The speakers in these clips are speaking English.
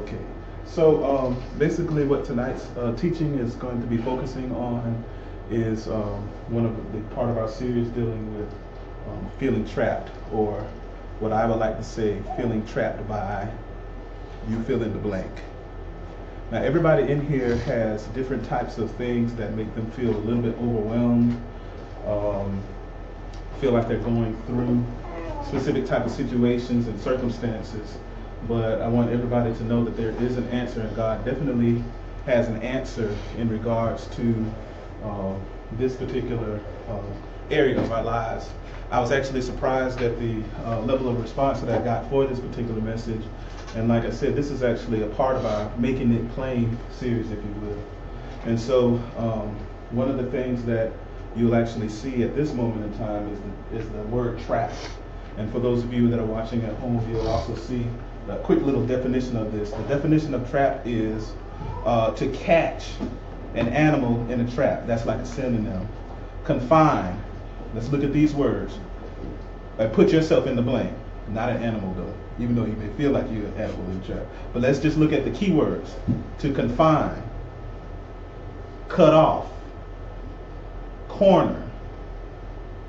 Okay. So basically what tonight's teaching is going to be focusing on is one of the part of our series dealing with feeling trapped, or what I would like to say, feeling trapped by, you fill in the blank. Now everybody in here has different types of things that make them feel a little bit overwhelmed, feel like they're going through specific type of situations and circumstances. But I want everybody to know that there is an answer, and God definitely has an answer in regards to this particular area of our lives. I was actually surprised at the level of response that I got for this particular message. And like I said, this is actually a part of our Making It Plain series, if you will. And so one of the things that you'll actually see at this moment in time is the word trap. And for those of you that are watching at home, you'll also see a quick little definition of this. The definition of trap is to catch an animal in a trap. That's like a synonym. Confine. Let's look at these words. Put yourself in the blank. Not an animal though, even though you may feel like you're an animal in a trap. But let's just look at the key words. To confine, cut off, corner,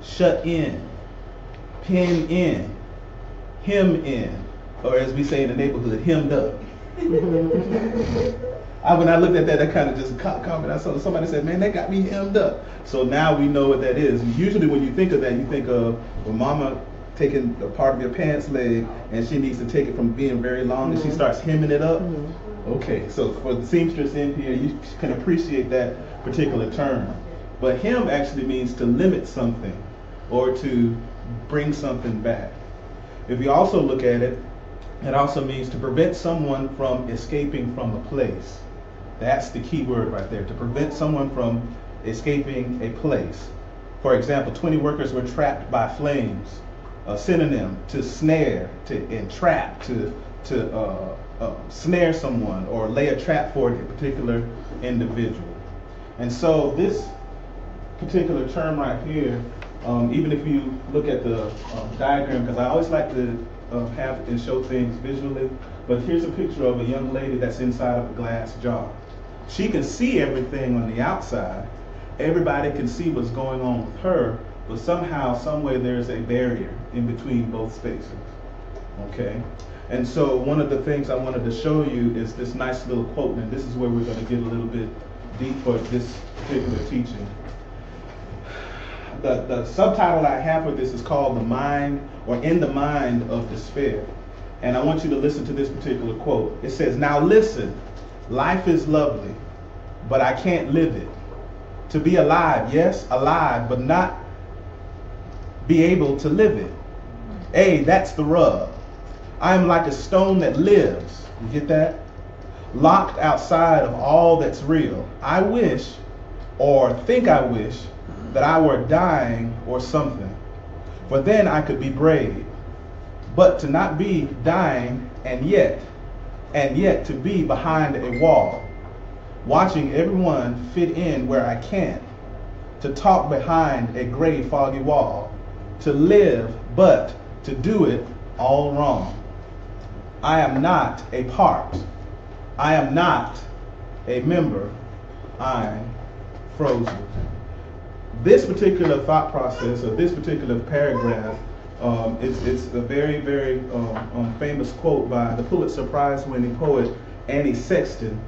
shut in, pin in, hem in, or as we say in the neighborhood, hemmed up. When I looked at that, kind of just caught me. I saw somebody said, "Man, that got me hemmed up." So now we know what that is. Usually, when you think of that, you think of mama taking a part of your pants leg, and she needs to take it from being very long, and she starts hemming it up. Okay, so for the seamstress in here, you can appreciate that particular term. But hem actually means to limit something or to bring something back. If you also look at it, it also means to prevent someone from escaping from a place. That's the key word right there, to prevent someone from escaping a place. For example, 20 workers were trapped by flames. A synonym, to snare, to entrap, to snare someone or lay a trap for a particular individual. And so this particular term right here, even if you look at the diagram, because I always like to have and show things visually, but here's a picture of a young lady that's inside of a glass jar. She can see everything on the outside. Everybody can see what's going on with her, but somehow, some way, there's a barrier in between both spaces. Okay? And so one of the things I wanted to show you is this nice little quote, and this is where we're going to get a little bit deep for this particular teaching. The subtitle I have for this is called "The Mind," or "In the Mind of Despair." And I want you to listen to this particular quote. It says, "Now listen, life is lovely, but I can't live it. To be alive, yes, alive, but not be able to live it. Hey, that's the rub. I am like a stone that lives." You get that? "Locked outside of all that's real. I wish, or think I wish, that I were dying or something. For then I could be brave. But to not be dying and yet to be behind a wall, watching everyone fit in where I can't, to talk behind a gray foggy wall, to live but to do it all wrong. I am not a part. I am not a member. I'm frozen." This particular thought process, or this particular paragraph, it's a very, very famous quote by the Pulitzer Prize-winning poet Annie Sexton.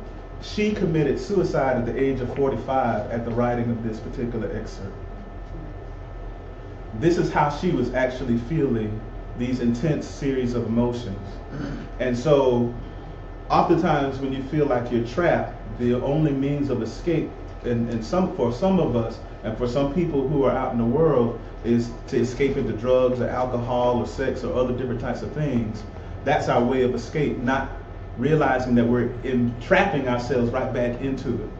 She committed suicide at the age of 45 at the writing of this particular excerpt. This is how she was actually feeling these intense series of emotions. And so, oftentimes when you feel like you're trapped, the only means of escape, for some of us, and for some people who are out in the world, is to escape into drugs or alcohol or sex or other different types of things. That's our way of escape, not realizing that we're entrapping ourselves right back into it.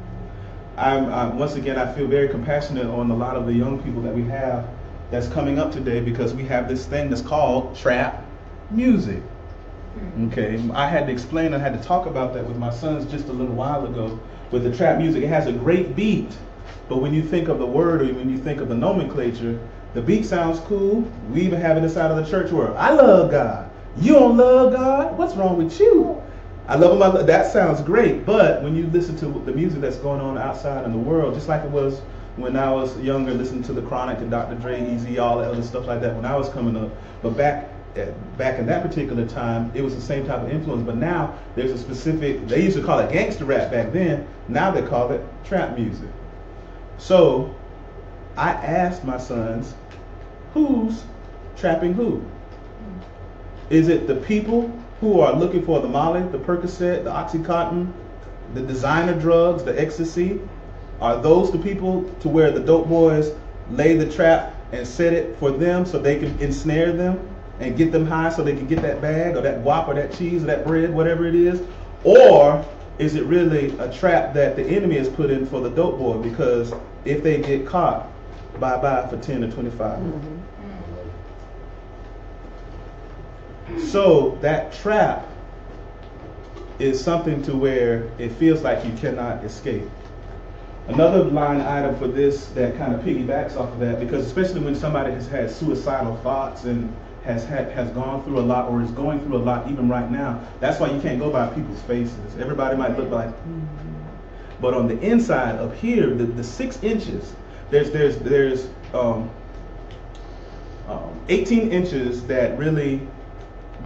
Once again, I feel very compassionate on a lot of the young people that we have that's coming up today, because we have this thing that's called trap music. Okay, I had to talk about that with my sons just a little while ago. With the trap music, it has a great beat, but when you think of the word, or when you think of the nomenclature, the beat sounds cool. We even have it inside of the church world. I love God. You don't love God? What's wrong with you? I love them. That sounds great, but when you listen to the music that's going on outside in the world, just like it was when I was younger, listening to the Chronic and Dr. Dre, Easy, all that other stuff like that when I was coming up. But back in that particular time, it was the same type of influence. But now there's a specific. They used to call it gangster rap back then. Now they call it trap music. So I asked my sons, who's trapping who? Is it the people who are looking for the Molly, the Percocet, the Oxycontin, the designer drugs, the ecstasy? Are those the people to where the dope boys lay the trap and set it for them so they can ensnare them and get them high so they can get that bag or that guap or that cheese or that bread, whatever it is? Or is it really a trap that the enemy has put in for the dope boy? Because if they get caught, bye-bye for 10 or 25. Mm-hmm. So that trap is something to where it feels like you cannot escape. Another line item for this that kind of piggybacks off of that, because especially when somebody has had suicidal thoughts and has gone through a lot or is going through a lot even right now, that's why you can't go by people's faces. Everybody might look like, but on the inside up here, the 6 inches, there's 18 inches that really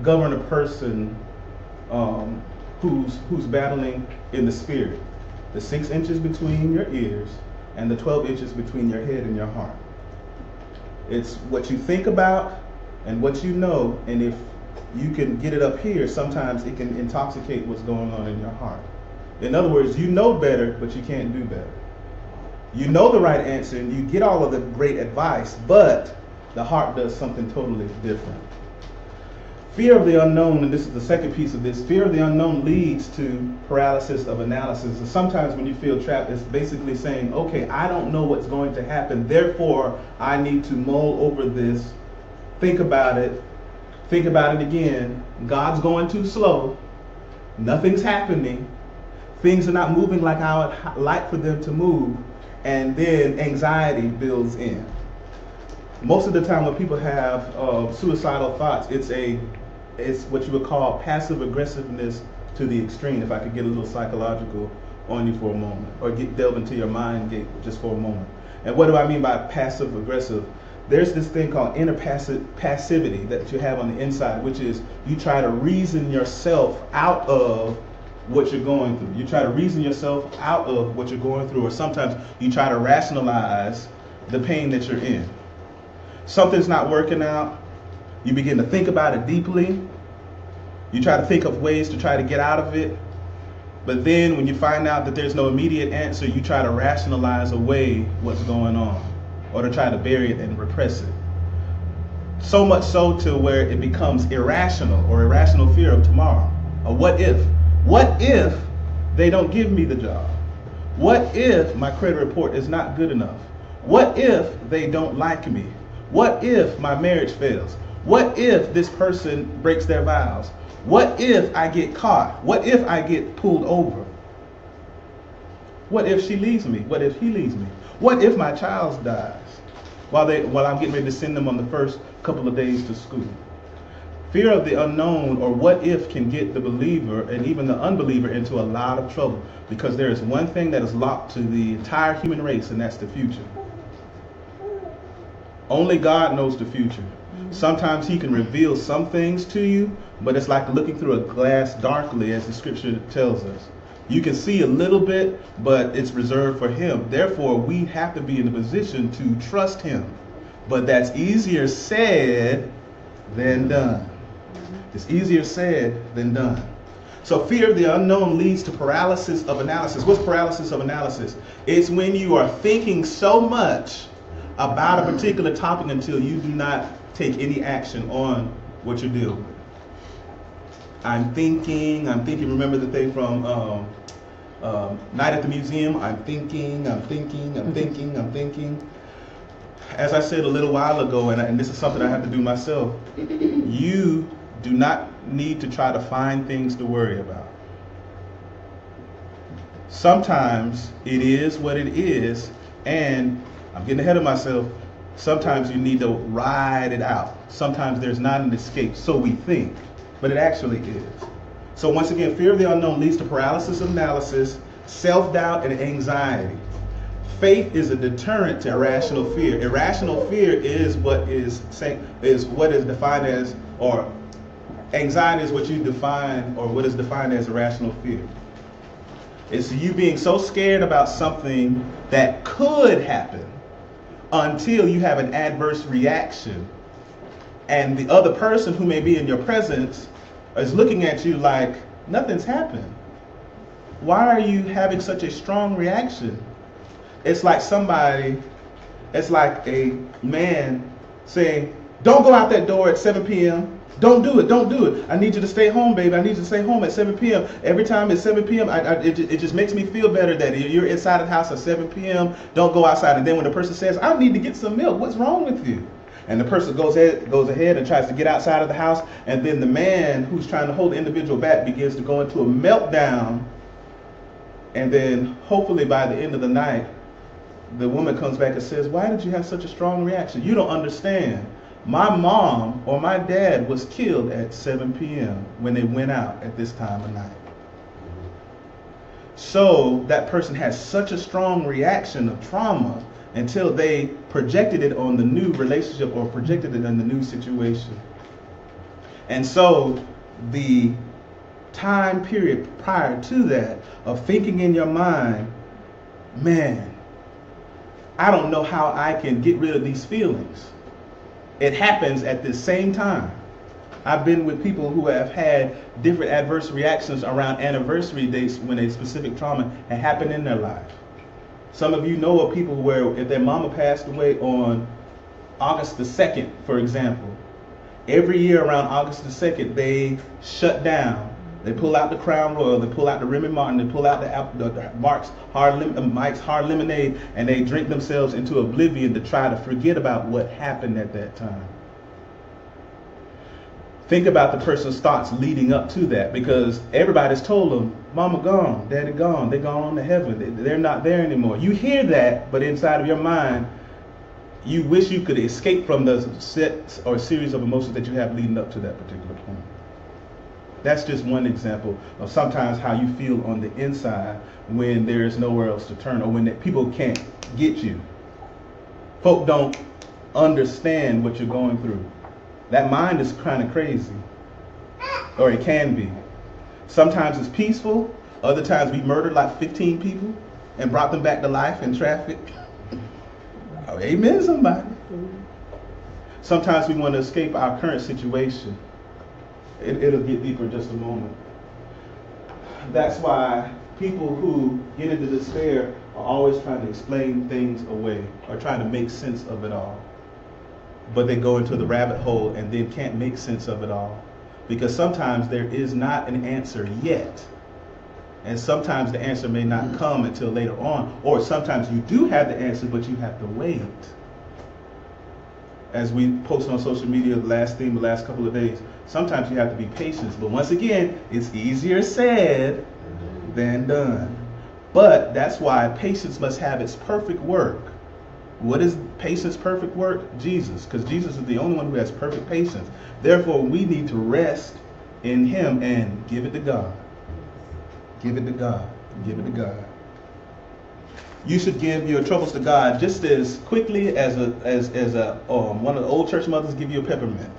govern a person who's battling in the spirit. The 6 inches between your ears and the 12 inches between your head and your heart. It's what you think about and what you know, and if you can get it up here, sometimes it can intoxicate what's going on in your heart. In other words, you know better, but you can't do better. You know the right answer and you get all of the great advice, but the heart does something totally different. Fear of the unknown, and this is the second piece of this, fear of the unknown leads to paralysis of analysis. And sometimes when you feel trapped, it's basically saying, okay, I don't know what's going to happen, therefore I need to mull over this, think about it again. God's going too slow, nothing's happening, things are not moving like I would like for them to move, and then anxiety builds in. Most of the time when people have suicidal thoughts, it's what you would call passive aggressiveness to the extreme, if I could get a little psychological on you for a moment, or delve into your mind gate just for a moment. And what do I mean by passive aggressive? There's this thing called inner passivity that you have on the inside, which is you try to reason yourself out of what you're going through. You try to reason yourself out of what you're going through, or sometimes you try to rationalize the pain that you're in. Something's not working out, you begin to think about it deeply, you try to think of ways to try to get out of it, but then when you find out that there's no immediate answer, you try to rationalize away what's going on, or to try to bury it and repress it. So much so to where it becomes irrational, or irrational fear of tomorrow. A what if? What if they don't give me the job? What if my credit report is not good enough? What if they don't like me? What if my marriage fails? What if this person breaks their vows? What if I get caught? What if I get pulled over? What if she leaves me? What if he leaves me? What if my child dies while I'm getting ready to send them on the first couple of days to school? Fear of the unknown, or what if, can get the believer and even the unbeliever into a lot of trouble, because there is one thing that is locked to the entire human race, and that's the future. Only God knows the future. Sometimes he can reveal some things to you, but it's like looking through a glass darkly, as the scripture tells us. You can see a little bit, but it's reserved for him. Therefore, we have to be in a position to trust him. But that's easier said than done. It's easier said than done. So fear of the unknown leads to paralysis of analysis. What's paralysis of analysis? It's when you are thinking so much about a particular topic until you do not take any action on what you're dealing with. I'm thinking, remember the thing from Night at the Museum? I'm thinking. As I said a little while ago, and this is something I have to do myself, you do not need to try to find things to worry about. Sometimes it is what it is, and I'm getting ahead of myself. Sometimes you need to ride it out. Sometimes there's not an escape, so we think, but it actually is. So once again, fear of the unknown leads to paralysis of analysis, self-doubt, and anxiety. Faith is a deterrent to irrational fear. Irrational fear is what is defined as, or anxiety is what you define, or what is defined as irrational fear. It's you being so scared about something that could happen until you have an adverse reaction, and the other person who may be in your presence is looking at you like nothing's happened. Why are you having such a strong reaction? It's like a man saying, don't go out that door at 7 p.m. Don't do it. I need you to stay home, baby. I need you to stay home at 7 p.m. Every time it's 7 p.m., it just makes me feel better that you're inside the house at 7 p.m. Don't go outside. And then when the person says, I need to get some milk, what's wrong with you? And the person goes ahead and tries to get outside of the house. And then the man who's trying to hold the individual back begins to go into a meltdown. And then hopefully by the end of the night, the woman comes back and says, why did you have such a strong reaction? You don't understand. My mom or my dad was killed at 7 p.m. when they went out at this time of night. So that person has such a strong reaction of trauma until they projected it on the new relationship or projected it in the new situation. And so the time period prior to that of thinking in your mind, man, I don't know how I can get rid of these feelings. It happens at the same time. I've been with people who have had different adverse reactions around anniversary dates when a specific trauma had happened in their life. Some of you know of people where if their mama passed away on August the 2nd, for example, every year around August the 2nd, they shut down. They pull out the Crown Royal, they pull out the Remy Martin, they pull out the Mike's Hard Lemonade, and they drink themselves into oblivion to try to forget about what happened at that time. Think about the person's thoughts leading up to that, because everybody's told them, Mama gone, Daddy gone, they're gone on to heaven, they're not there anymore. You hear that, but inside of your mind, you wish you could escape from the set or series of emotions that you have leading up to that particular point. That's just one example of sometimes how you feel on the inside when there is nowhere else to turn, or when people can't get you. Folk don't understand what you're going through. That mind is kind of crazy, or it can be. Sometimes it's peaceful. Other times we murdered like 15 people and brought them back to life in traffic. Oh, amen, somebody. Sometimes we want to escape our current situation. It'll get deeper in just a moment. That's why people who get into despair are always trying to explain things away or trying to make sense of it all. But they go into the rabbit hole and then can't make sense of it all. Because sometimes there is not an answer yet. And sometimes the answer may not come until later on. Or sometimes you do have the answer, but you have to wait. As we posted on social media the last couple of days, sometimes you have to be patient. But once again, it's easier said than done. But that's why patience must have its perfect work. What is patience' perfect work? Jesus. Because Jesus is the only one who has perfect patience. Therefore, we need to rest in Him and give it to God. Give it to God. Give it to God. You should give your troubles to God just as quickly as one of the old church mothers give you a peppermint.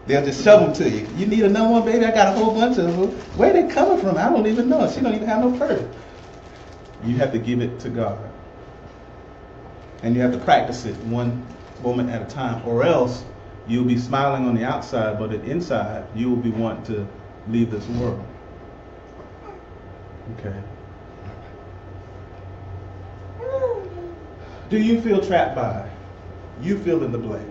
They'll just shove them to you. You need another one, baby? I got a whole bunch of them. Where are they coming from? I don't even know. She don't even have no purse. You have to give it to God. And you have to practice it one moment at a time, or else you'll be smiling on the outside, but inside you will be wanting to leave this world. Okay. Do you feel trapped by? You fill in the blank.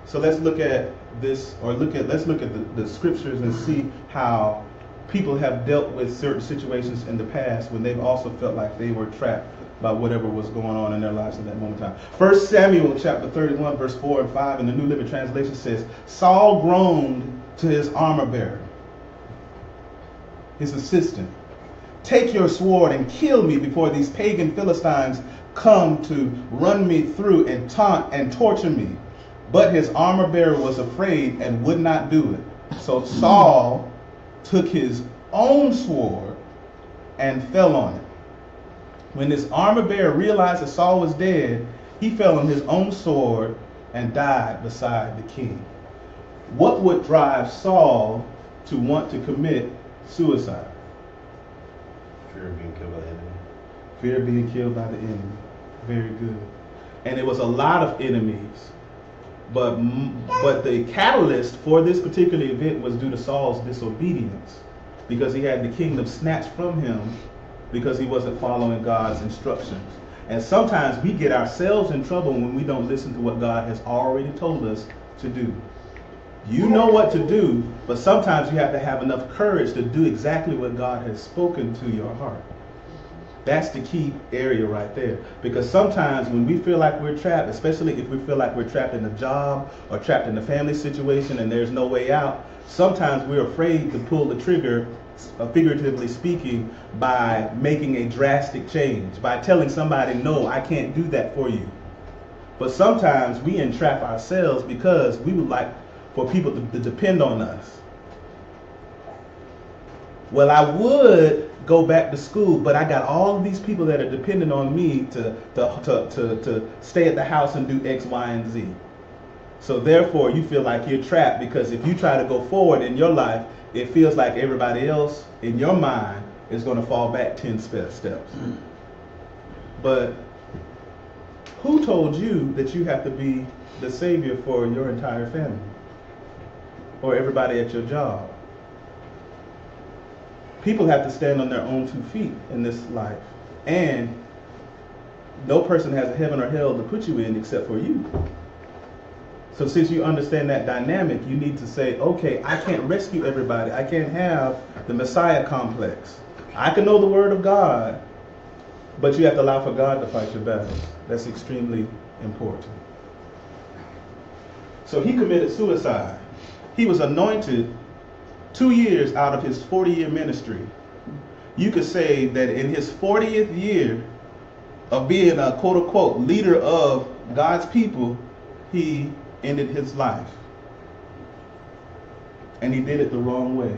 So let's look at this, or let's look at the scriptures and see how people have dealt with certain situations in the past when they've also felt like they were trapped by whatever was going on in their lives at that moment in time. 1 Samuel chapter 31, verse 4 and 5 in the New Living Translation says, Saul groaned to his armor bearer, his assistant, take your sword and kill me before these pagan Philistines come to run me through and taunt and torture me. But his armor bearer was afraid and would not do it. So Saul took his own sword and fell on it. When this armor bearer realized that Saul was dead, he fell on his own sword and died beside the king. What would drive Saul to want to commit suicide? Fear of being killed by the enemy. Fear of being killed by the enemy. Very good. And it was a lot of enemies. But the catalyst for this particular event was due to Saul's disobedience, because he had the kingdom snatched from him because he wasn't following God's instructions. And sometimes we get ourselves in trouble when we don't listen to what God has already told us to do. You know what to do, but sometimes you have to have enough courage to do exactly what God has spoken to your heart. That's the key area right there. Because sometimes when we feel like we're trapped, especially if we feel like we're trapped in a job or trapped in a family situation and there's no way out, sometimes we're afraid to pull the trigger, figuratively speaking, by making a drastic change, by telling somebody, no, I can't do that for you. But sometimes we entrap ourselves because we would like for people to depend on us. Well, I would go back to school, but I got all of these people that are dependent on me to stay at the house and do X, Y, and Z. So therefore, you feel like you're trapped, because if you try to go forward in your life, it feels like everybody else in your mind is going to fall back 10 steps. But who told you that you have to be the savior for your entire family or everybody at your job? People have to stand on their own 2 feet in this life. And no person has a heaven or hell to put you in except for you. So since you understand that dynamic, you need to say, okay, I can't rescue everybody. I can't have the Messiah complex. I can know the word of God, but you have to allow for God to fight your battles. That's extremely important. So he committed suicide. He was anointed 2 years out of his 40-year ministry. You could say that in his 40th year of being a quote-unquote leader of God's people, he ended his life. And he did it the wrong way.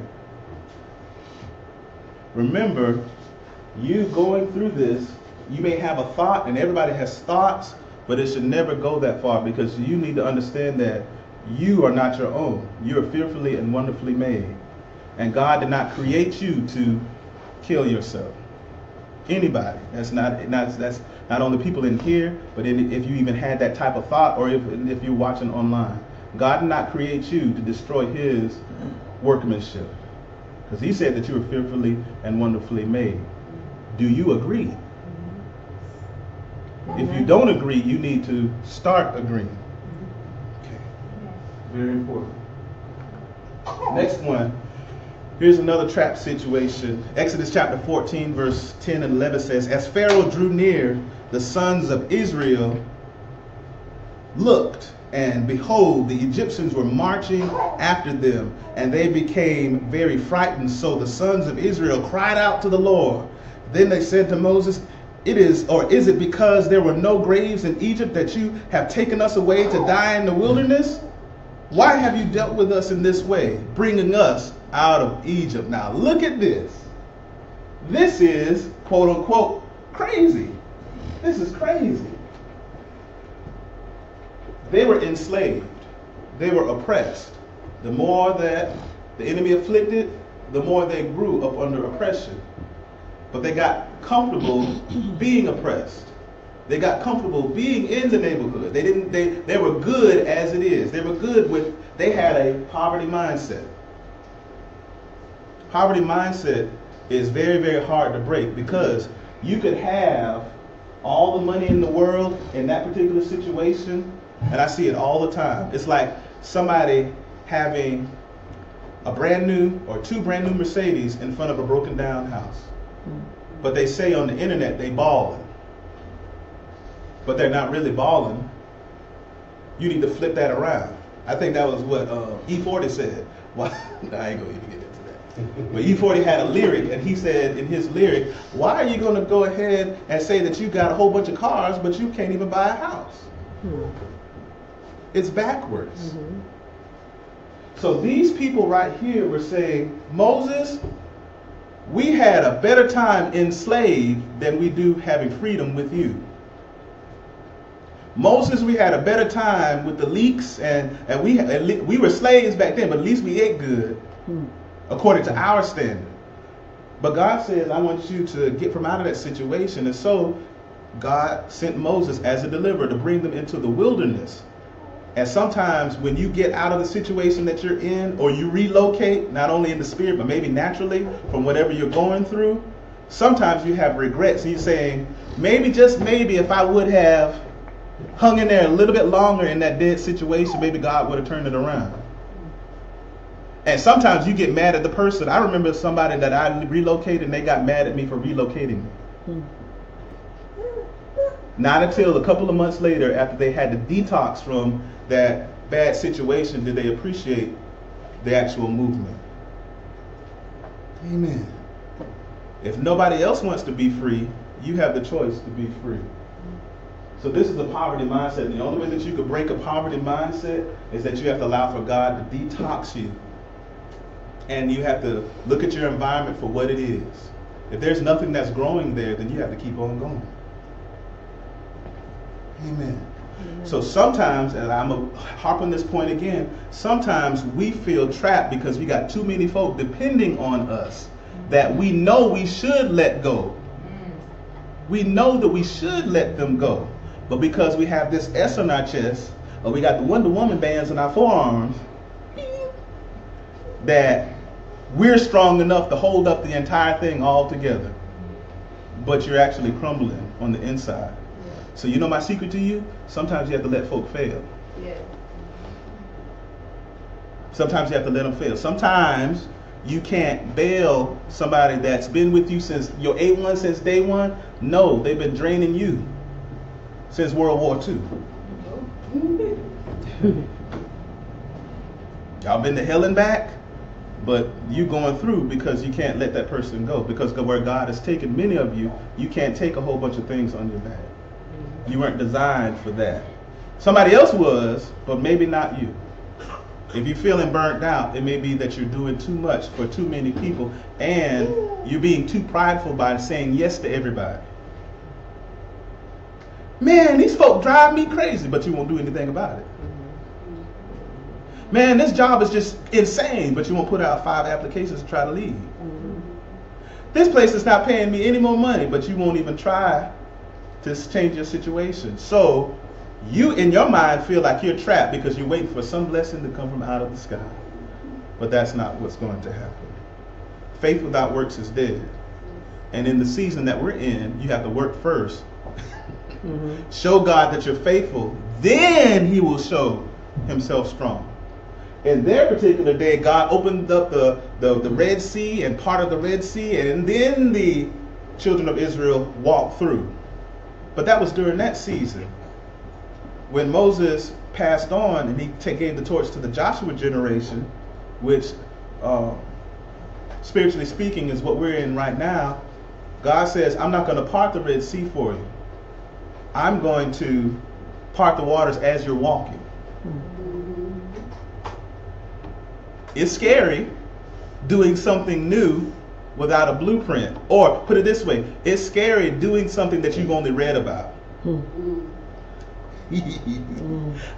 Remember, you going through this, you may have a thought, and everybody has thoughts, but it should never go that far, because you need to understand that you are not your own. You are fearfully and wonderfully made. And God did not create you to kill yourself. Anybody. That's not only people in here, but if you even had that type of thought, or if you're watching online. God did not create you to destroy his workmanship. Because he said that you were fearfully and wonderfully made. Do you agree? If you don't agree, you need to start agreeing. Okay. Very important. Next one. Here's another trap situation. Exodus chapter 14, verse 10 and 11 says, as Pharaoh drew near, the sons of Israel looked, and behold, the Egyptians were marching after them, and they became very frightened. So the sons of Israel cried out to the Lord. Then they said to Moses, is it because there were no graves in Egypt that you have taken us away to die in the wilderness? Why have you dealt with us in this way, bringing us out of Egypt? Now look at this. This is quote unquote crazy. This is crazy. They were enslaved. They were oppressed. The more that the enemy afflicted, the more they grew up under oppression. But they got comfortable being oppressed. They got comfortable being in the neighborhood. They were good as it is. They had a poverty mindset. Poverty mindset is very, very hard to break, because you could have all the money in the world in that particular situation, and I see it all the time. It's like somebody having a brand new or 2 brand new Mercedes in front of a broken down house. But they say on the internet they balling. But they're not really balling. You need to flip that around. I think that was what E40 said. Well, I ain't gonna even get into that. But E40 had a lyric, and he said in his lyric, why are you gonna go ahead and say that you got a whole bunch of cars, but you can't even buy a house? It's backwards. So these people right here were saying, Moses, we had a better time enslaved than we do having freedom with you. Moses, we had a better time with the leeks, and we were slaves back then, but at least we ate good, according to our standard. But God says, I want you to get from out of that situation. And so God sent Moses as a deliverer to bring them into the wilderness. And sometimes when you get out of the situation that you're in, or you relocate, not only in the spirit, but maybe naturally from whatever you're going through, sometimes you have regrets. And you're saying, maybe, just maybe, if I would have hung in there a little bit longer in that dead situation, maybe God would have turned it around. And sometimes you get mad at the person. I remember somebody that I relocated and they got mad at me for relocating me. Not until a couple of months later, after they had to detox from that bad situation, did they appreciate the actual movement. Amen. If nobody else wants to be free, you have the choice to be free. So this is a poverty mindset. And the only way that you could break a poverty mindset is that you have to allow for God to detox you. And you have to look at your environment for what it is. If there's nothing that's growing there, then you have to keep on going. Amen. So sometimes, and I'm going to harp on this point again, sometimes we feel trapped because we got too many folk depending on us that we know we should let go. We know that we should let them go. But because we have this S on our chest, or we got the Wonder Woman bands on our forearms, that we're strong enough to hold up the entire thing all together. But you're actually crumbling on the inside. Yeah. So you know my secret to you? Sometimes you have to let folk fail. Yeah. Sometimes you have to let them fail. Sometimes you can't bail somebody that's been with you since your A1 since day one. No, they've been draining you since World War II. Y'all been to hell and back, but you going through because you can't let that person go. Because where God has taken many of you, you can't take a whole bunch of things on your back. You weren't designed for that. Somebody else was, but maybe not you. If you're feeling burnt out, it may be that you're doing too much for too many people, and you're being too prideful by saying yes to everybody. Man, these folk drive me crazy, but you won't do anything about it. Man, this job is just insane, but you won't put out 5 applications to try to leave. This place is not paying me any more money, but you won't even try to change your situation. So you, in your mind, feel like you're trapped because you're waiting for some blessing to come from out of the sky. But that's not what's going to happen. Faith without works is dead. And in the season that we're in, you have to work first. Show God that you're faithful. Then he will show himself strong. In their particular day, God opened up the Red Sea and part of the Red Sea, and then the children of Israel walked through. But that was during that season. When Moses passed on and he gave the torch to the Joshua generation, which spiritually speaking is what we're in right now, God says, I'm not going to part the Red Sea for you. I'm going to part the waters as you're walking. It's scary doing something new without a blueprint. Or put it this way, it's scary doing something that you've only read about.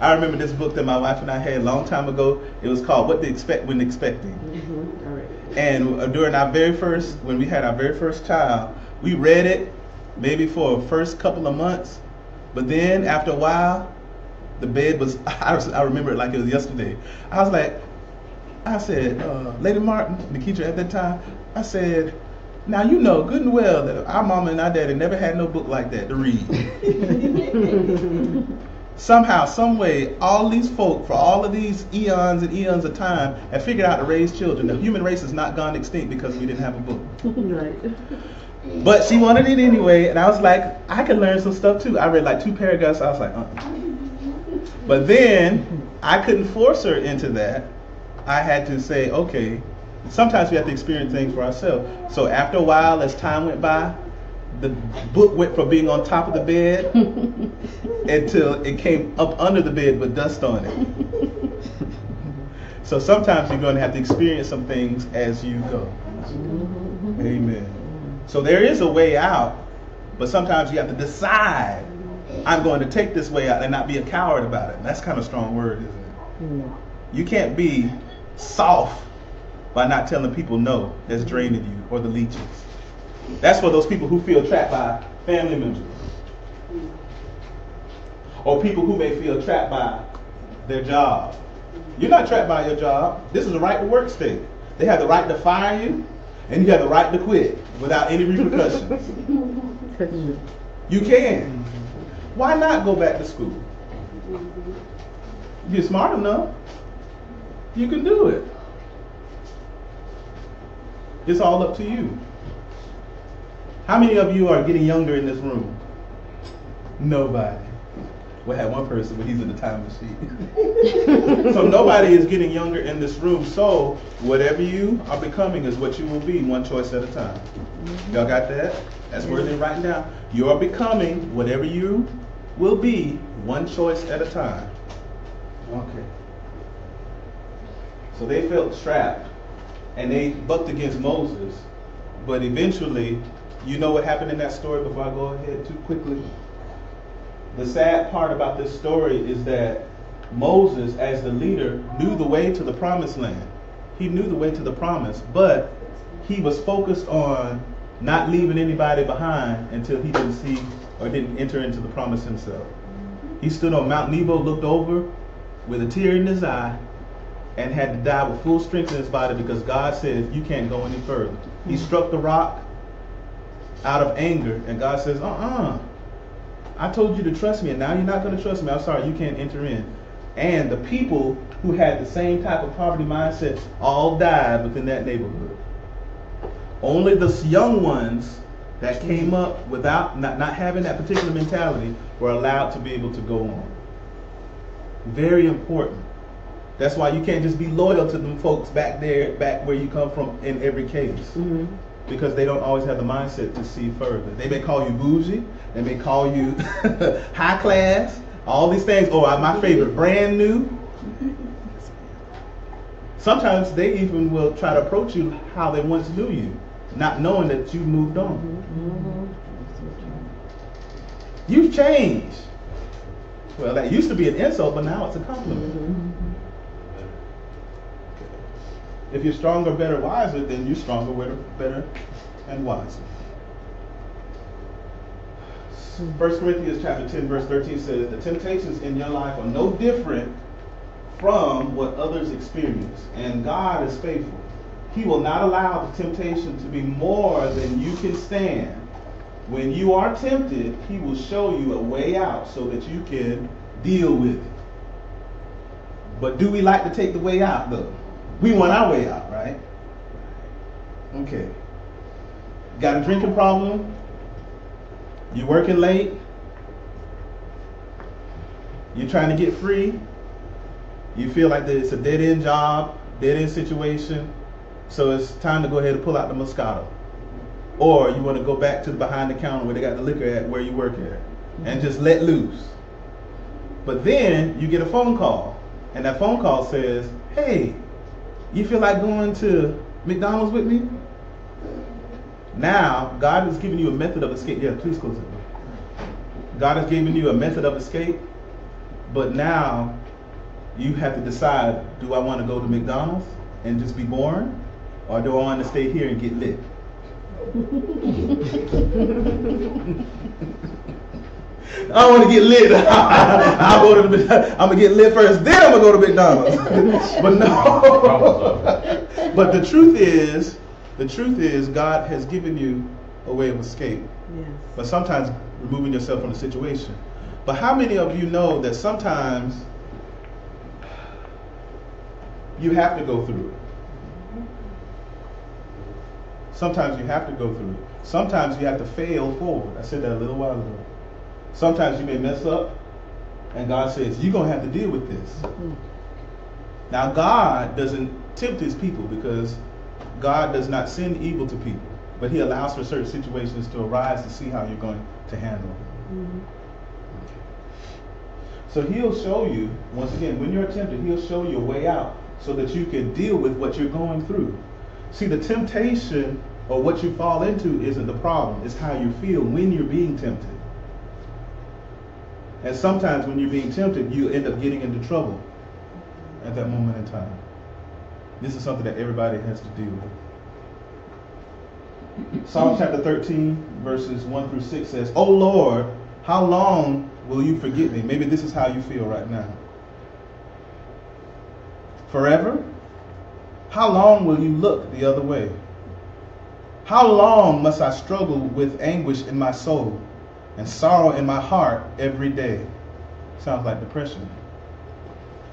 I remember this book that my wife and I had a long time ago. It was called What to Expect When Expecting. And during when we had our very first child, we read it maybe for the first couple of months. But then after a while, the bed was, I remember it like it was yesterday. I said, Lady Martin, Nikita at that time, I said, now you know good and well that our mama and our daddy never had no book like that to read. Somehow, some way, all these folk for all of these eons and eons of time have figured out to raise children. The human race has not gone extinct because we didn't have a book. Right. But she wanted it anyway, and I was like, I can learn some stuff too. I read like 2 paragraphs, I was like, But then, I couldn't force her into that. I had to say, okay, sometimes we have to experience things for ourselves. So after a while, as time went by, the book went from being on top of the bed until it came up under the bed with dust on it. So sometimes you're going to have to experience some things as you go. Amen. So there is a way out, but sometimes you have to decide, I'm going to take this way out and not be a coward about it. And that's kind of a strong word, isn't it? You can't be soft by not telling people no, that's draining you, or the leeches. That's for those people who feel trapped by family members. Or people who may feel trapped by their job. You're not trapped by your job. This is a right to work state. They have the right to fire you, and you have the right to quit without any repercussions. You can. Why not go back to school? You're smart enough. You can do it. It's all up to you. How many of you are getting younger in this room? Nobody. We'll have one person, but he's in the time machine. So nobody is getting younger in this room. So whatever you are becoming is what you will be, one choice at a time. Y'all got that? That's worth it right now. You are becoming whatever you will be, one choice at a time. Okay. So they felt trapped, and they bucked against Moses. But eventually, you know what happened in that story before I go ahead too quickly? The sad part about this story is that Moses, as the leader, knew the way to the promised land. He knew the way to the promise, but he was focused on not leaving anybody behind until he didn't see or didn't enter into the promise himself. He stood on Mount Nebo, looked over with a tear in his eye, and had to die with full strength in his body because God said, you can't go any further. He struck the rock out of anger, and God says, I told you to trust me, and now you're not going to trust me. I'm sorry, you can't enter in. And the people who had the same type of poverty mindset all died within that neighborhood. Only the young ones that came up without not having that particular mentality were allowed to be able to go on. Very important. That's why you can't just be loyal to them folks back where you come from in every case. Because they don't always have the mindset to see further. They may call you bougie, they may call you high class, all these things. Oh, my favorite, brand new. Sometimes they even will try to approach you how they once knew you, not knowing that you moved on. You've changed. Well, that used to be an insult, but now it's a compliment. If you're stronger, better, wiser, then you're stronger, better, and wiser. 1 Corinthians chapter 10, verse 13 says, the temptations in your life are no different from what others experience, and God is faithful. He will not allow the temptation to be more than you can stand. When you are tempted, He will show you a way out so that you can deal with it. But do we like to take the way out, though? We want our way out, right? Okay. Got a drinking problem? You're working late? You're trying to get free? You feel like it's a dead-end job, dead-end situation, so it's time to go ahead and pull out the Moscato. Or you want to go back to behind the counter where they got the liquor at where you work at and just let loose. But then you get a phone call, and that phone call says, hey, you feel like going to McDonald's with me? Now, God has given you a method of escape. Yeah, please close it. God has given you a method of escape, but now you have to decide, do I want to go to McDonald's and just be boring? Or do I want to stay here and get lit? I want to get lit. I'm going to get lit first, then I'm going to go to McDonald's. But no. But the truth is, God has given you a way of escape. Yes. But sometimes removing yourself from the situation. But how many of you know that sometimes you have to go through it? Sometimes you have to go through it. Sometimes you have to fail forward. I said that a little while ago. Sometimes you may mess up, and God says, you're going to have to deal with this. Now, God doesn't tempt His people because God does not send evil to people, but He allows for certain situations to arise to see how you're going to handle them. So He'll show you, once again, when you're tempted, He'll show you a way out. so that you can deal with what you're going through. See, the temptation or what you fall into isn't the problem. It's how you feel when you're being tempted. And sometimes when you're being tempted, you end up getting into trouble at that moment in time. This is something that everybody has to deal with. Psalm chapter 13, verses 1 through 6 says, "O Lord, how long will you forget me?" Maybe this is how you feel right now. "Forever? How long will you look the other way? How long must I struggle with anguish in my soul and sorrow in my heart every day?" Sounds like depression.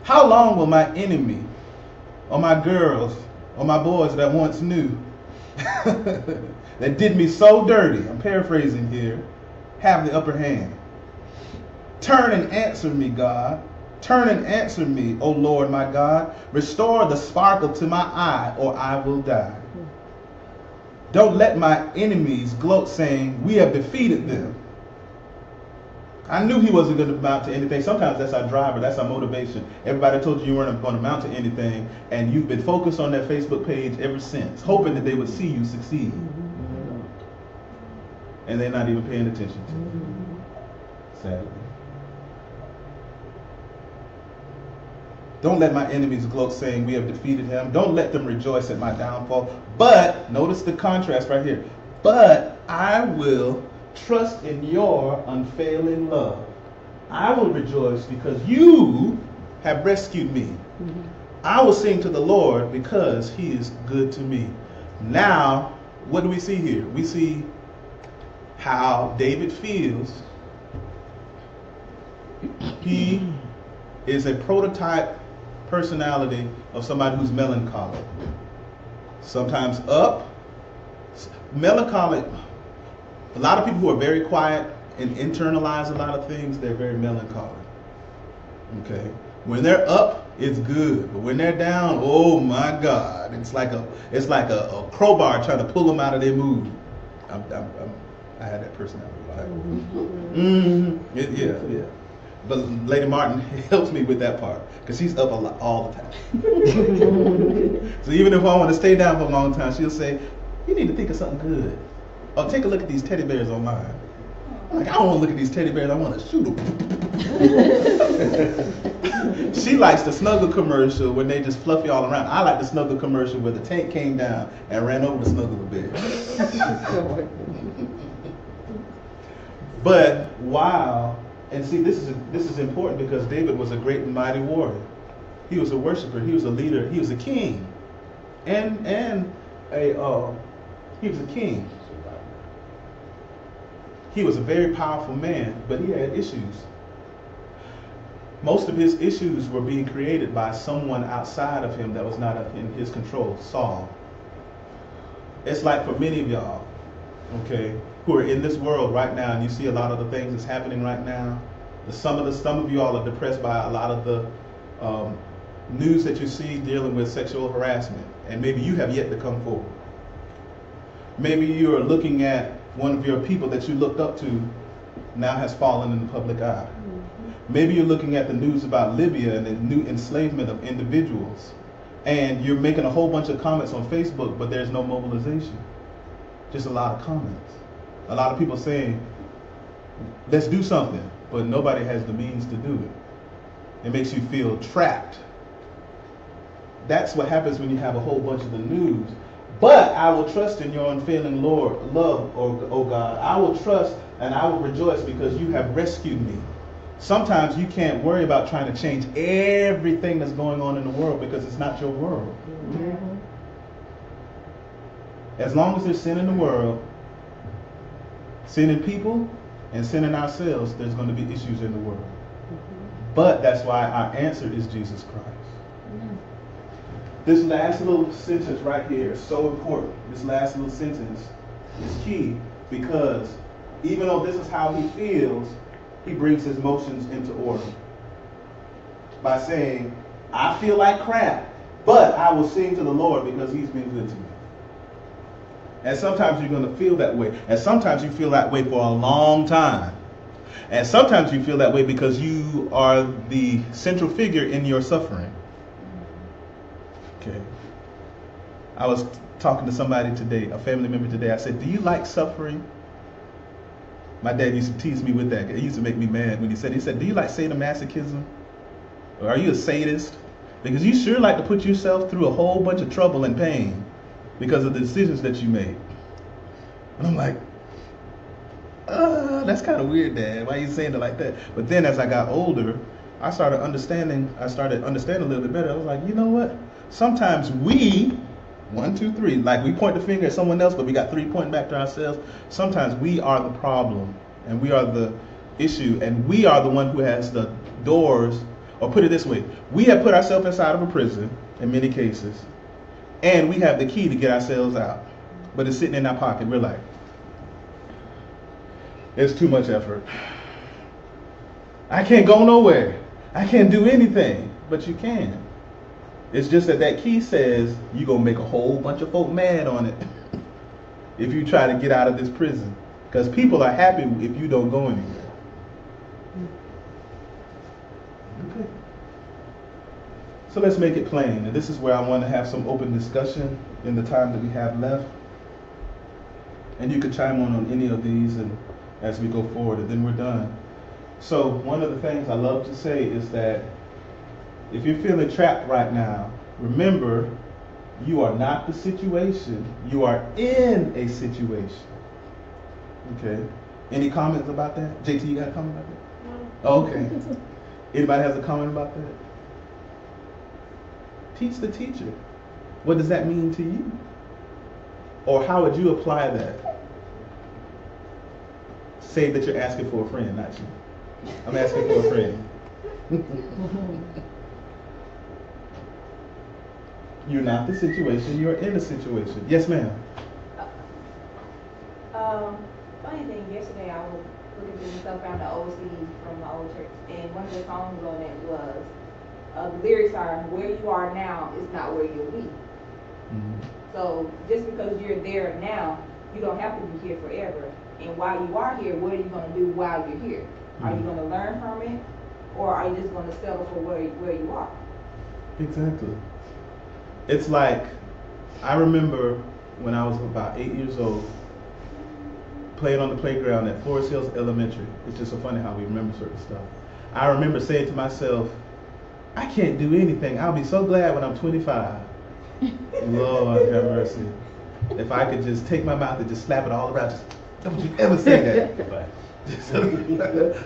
"How long will my enemy, or my girls, or my boys that I once knew, that did me so dirty," I'm paraphrasing here, "have the upper hand? Turn and answer me, God. Turn and answer me, O Lord my God. Restore the sparkle to my eye, or I will die. Don't let my enemies gloat, saying, we have defeated them." I knew he wasn't going to amount to anything. Sometimes that's our driver, that's our motivation. Everybody told you weren't going to amount to anything, and you've been focused on that Facebook page ever since, hoping that they would see you succeed. And they're not even paying attention to you. Sadly. Don't let my enemies gloat, saying, we have defeated him. Don't let them rejoice at my downfall. But, notice the contrast right here. But I will trust in your unfailing love. I will rejoice because you have rescued me. I will sing to the Lord because he is good to me. Now, what do we see here? We see how David feels. He is a prototype personality of somebody who's melancholic. Sometimes up, melancholic. A lot of people who are very quiet and internalize a lot of things, they're very melancholic. Okay? When they're up, it's good. But when they're down, oh my God. It's like a crowbar trying to pull them out of their mood. I had that personality. Yeah. But Lady Martin helps me with that part because she's up a lot all the time. So even if I want to stay down for a long time, she'll say, you need to think of something good. Or take a look at these teddy bears on mine. I'm like, I don't want to look at these teddy bears, I want to shoot them. She likes the Snuggle commercial when they just fluff you all around. I like the Snuggle commercial where the tank came down and ran over the Snuggle bear. But wow. And see, this is important because David was a great and mighty warrior. He was a worshiper. He was a leader. He was a king, he was a king. He was a very powerful man, but he had issues. Most of his issues were being created by someone outside of him that was not in his control, Saul. It's like for many of y'all, okay, who are in this world right now, and you see a lot of the things that's happening right now. Some of you all are depressed by a lot of the news that you see dealing with sexual harassment, and maybe you have yet to come forward. Maybe you are looking at one of your people that you looked up to now has fallen in the public eye. Maybe you're looking at the news about Libya and the new enslavement of individuals, and you're making a whole bunch of comments on Facebook, but there's no mobilization. Just a lot of comments. A lot of people saying, let's do something, but nobody has the means to do it. It makes you feel trapped. That's what happens when you have a whole bunch of the news. But I will trust in your unfailing love, oh God. I will trust and I will rejoice because you have rescued me. Sometimes you can't worry about trying to change everything that's going on in the world because it's not your world. Mm-hmm. As long as there's sin in the world, sin in people, and sin in ourselves, there's going to be issues in the world. Mm-hmm. But that's why our answer is Jesus Christ. Mm-hmm. This last little sentence right here is so important. This last little sentence is key because even though this is how he feels, he brings his emotions into order by saying, I feel like crap, but I will sing to the Lord because he's been good to me. And sometimes you're going to feel that way. And sometimes you feel that way for a long time. And sometimes you feel that way because you are the central figure in your suffering. Okay. I was talking to somebody today, a family member today. I said, "Do you like suffering?" My dad used to tease me with that. It used to make me mad when he said, "Do you like sadomasochism? Or are you a sadist? Because you sure like to put yourself through a whole bunch of trouble and pain because of the decisions that you made." And I'm like, that's kind of weird, Dad. Why are you saying it like that? But then as I got older, I started understanding a little bit better. I was like, you know what? Sometimes we, 1, 2, 3, like we point the finger at someone else, but we got 3 pointing back to ourselves. Sometimes we are the problem, and we are the issue, and we are the one who has the doors, or put it this way, we have put ourselves inside of a prison in many cases, and we have the key to get ourselves out. But it's sitting in our pocket. We're like, it's too much effort. I can't go nowhere. I can't do anything. But you can. It's just that key says you're going to make a whole bunch of folk mad on it if you try to get out of this prison. Because people are happy if you don't go anywhere. Okay. So let's make it plain. And this is where I want to have some open discussion in the time that we have left. And you could chime on any of these and as we go forward, and then we're done. So one of the things I love to say is that if you're feeling trapped right now, remember, you are not the situation. You are in a situation. Okay. Any comments about that? JT, you got a comment about that? No. Oh, okay. Anybody has a comment about that? Teach the teacher. What does that mean to you? Or how would you apply that? Say that you're asking for a friend, not you. I'm asking for a friend. You're not the situation, you're in a situation. Yes, ma'am. Funny thing, yesterday I was looking through stuff, found the old CD from my old church, and one of the songs on it was, the lyrics are, "Where you are now is not where you'll be." Mm-hmm. So just because you're there now, you don't have to be here forever. And while you are here, what are you going to do while you're here? Are you going to learn from it, or are you just going to settle for where you are? Exactly. It's like, I remember when I was about 8 years old, playing on the playground at Forest Hills Elementary. It's just so funny how we remember certain stuff. I remember saying to myself, I can't do anything. I'll be so glad when I'm 25. Lord have mercy. If I could just take my mouth and just slap it all around. Just, don't you ever say that.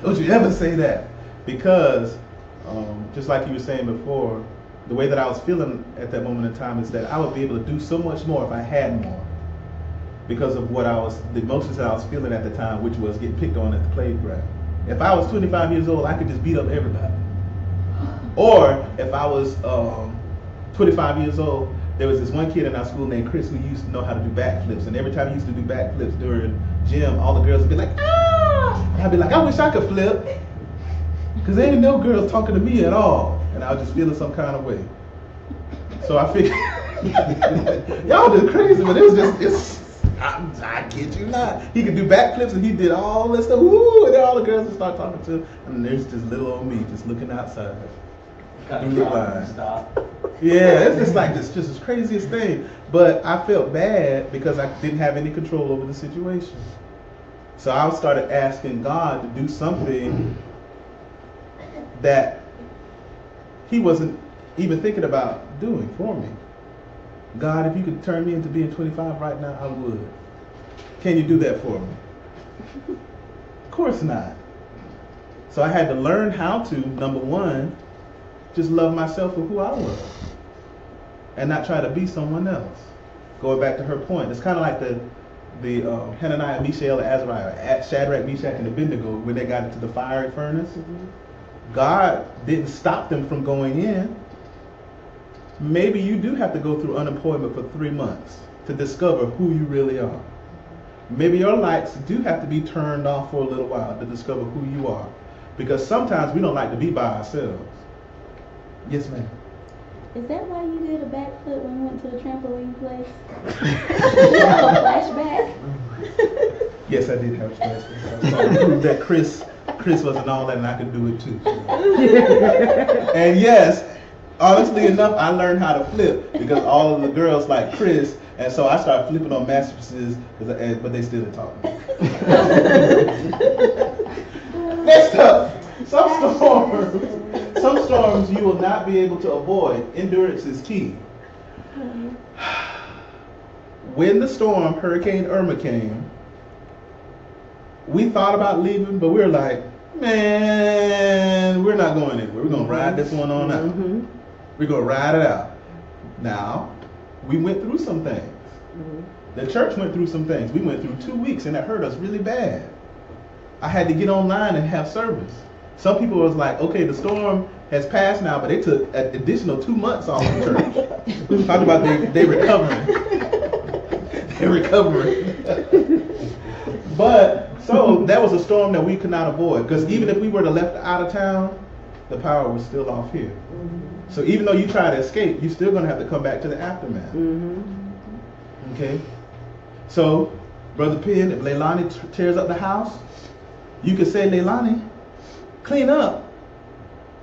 Don't you ever say that. Because, just like you were saying before, the way that I was feeling at that moment in time is that I would be able to do so much more if I had more. Because of the emotions that I was feeling at the time, which was getting picked on at the playground. If I was 25 years old, I could just beat up everybody. Or if I was 25 years old, there was this one kid in our school named Chris who used to know how to do backflips. And every time he used to do backflips during gym, all the girls would be like, ah! And I'd be like, I wish I could flip. Because there ain't no girls talking to me at all. And I was just feeling some kind of way. So I figured, y'all just crazy, but it was just, I kid you not. He could do backflips and he did all this stuff. Woo! And then all the girls would start talking to him. And there's just little old me just looking outside. Stop. Yeah, it's just like just the craziest thing. But I felt bad because I didn't have any control over the situation. So I started asking God to do something that He wasn't even thinking about doing for me. God, if you could turn me into being 25 right now, I would. Can you do that for me? Of course not. So I had to learn how to, number one, just love myself for who I was and not try to be someone else. Going back to her point, it's kind of like the Hananiah, Mishael, and Azariah, Shadrach, Meshach, and Abednego, when they got into the fiery furnace. God didn't stop them from going in. Maybe you do have to go through unemployment for 3 months to discover who you really are. Maybe your lights do have to be turned off for a little while to discover who you are. Because sometimes we don't like to be by ourselves. Yes, ma'am. Is that why you did a backflip when you went to the trampoline place? You have a flashback? Yes, I did have a flashback. I was trying to prove that Chris wasn't all that and I could do it too. And yes, Honestly enough, I learned how to flip because all of the girls like Chris, and so I started flipping on mattresses, but they still didn't talk to me. Next up, some storms you will not be able to avoid. Endurance is key. When the storm, Hurricane Irma came, we thought about leaving, but we were like, man, we're not going anywhere. We're going to ride this one on out. We're going to ride it out. Now, we went through some things. The church went through some things. We went through 2 weeks, and it hurt us really bad. I had to get online and have service. Some people was like, okay, the storm has passed now, but they took an additional 2 months off the church. Talking about they recovering. They're recovering. But, so that was a storm that we could not avoid. Because even if we were to left out of town, the power was still off here. So even though you try to escape, you're still going to have to come back to the aftermath. Okay? So, Brother Penn, if Leilani tears up the house, you could say, Leilani, clean up.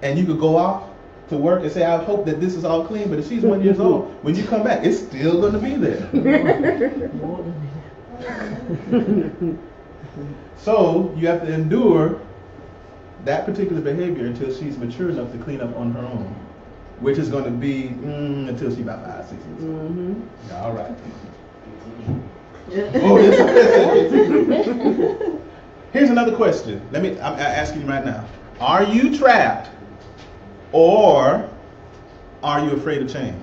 And you could go off to work and say, I hope that this is all clean. But if she's 1 year old, when you come back, it's still going to be there. So, you have to endure that particular behavior until she's mature enough to clean up on her own. Which is going to be until she's about 5, 6 years old. Yeah, all right. Oh, yes. Here's another question. I'm asking you right now. Are you trapped or are you afraid of change?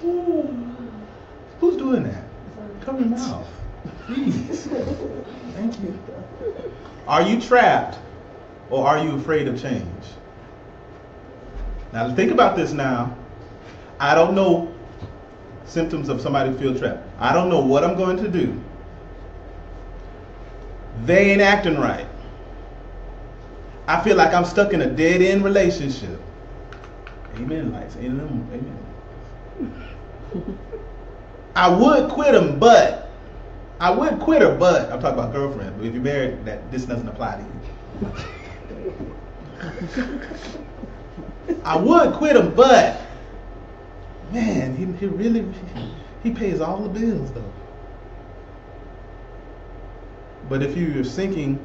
Who's doing that? Cover your mouth. Please. Thank you. Are you trapped or are you afraid of change? Now think about this now. I don't know symptoms of somebody who feels trapped. I don't know what I'm going to do. They ain't acting right. I feel like I'm stuck in a dead-end relationship. Amen, lights. Amen. I would quit him, but I'm talking about girlfriend. But if you're married, this doesn't apply to you. I would quit him, but man, he really pays all the bills though. But if you're sinking,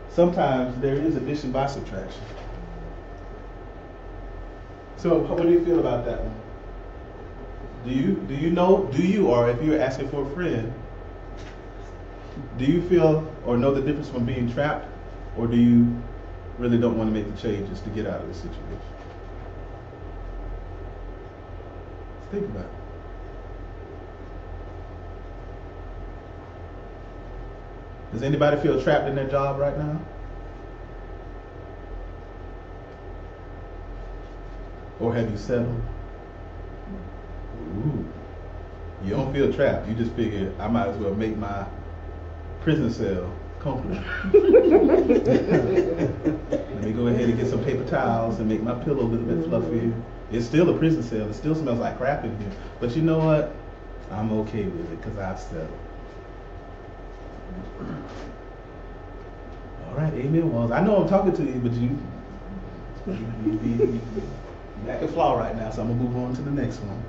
sometimes there is addition by subtraction. So what do you feel about that one? Do you or if you're asking for a friend, do you feel or know the difference from being trapped, or do you really don't want to make the changes to get out of the situation? Think about it. Does anybody feel trapped in their job right now? Or have you settled? Ooh. You don't feel trapped. You just figure I might as well make my prison cell comfortable. Let me go ahead and get some paper towels and make my pillow a little bit fluffier. It's still a prison cell. It still smells like crap in here. But you know what? I'm okay with it because I've settled. All right, amen, Walls. I know I'm talking to you, but you back and flaw right now, so I'm going to move on to the next one.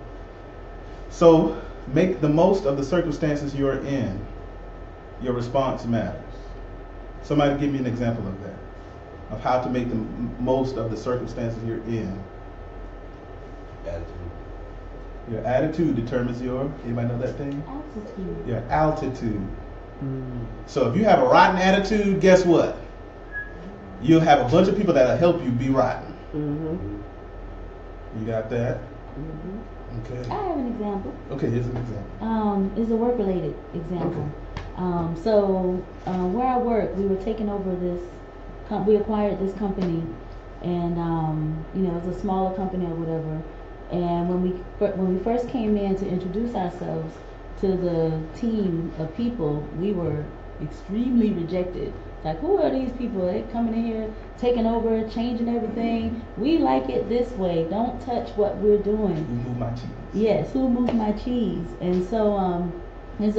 So, make the most of the circumstances you're in. Your response matters. Somebody give me an example of that, of how to make the most of the circumstances you're in. Attitude. Your attitude determines anybody know that thing? Altitude. Your altitude. So if you have a rotten attitude, guess what? You'll have a bunch of people that'll help you be rotten. You got that? Okay. I have an example. Okay, here's an example. It's a work-related example. So where I work, we were taking over this. We acquired this company, and it's a smaller company or whatever. And when we first came in to introduce ourselves to the team of people, we were extremely rejected. Like, who are these people? They're coming in here, taking over, changing everything. We like it this way. Don't touch what we're doing. Who moved my cheese? Yes, who moved my cheese? And so we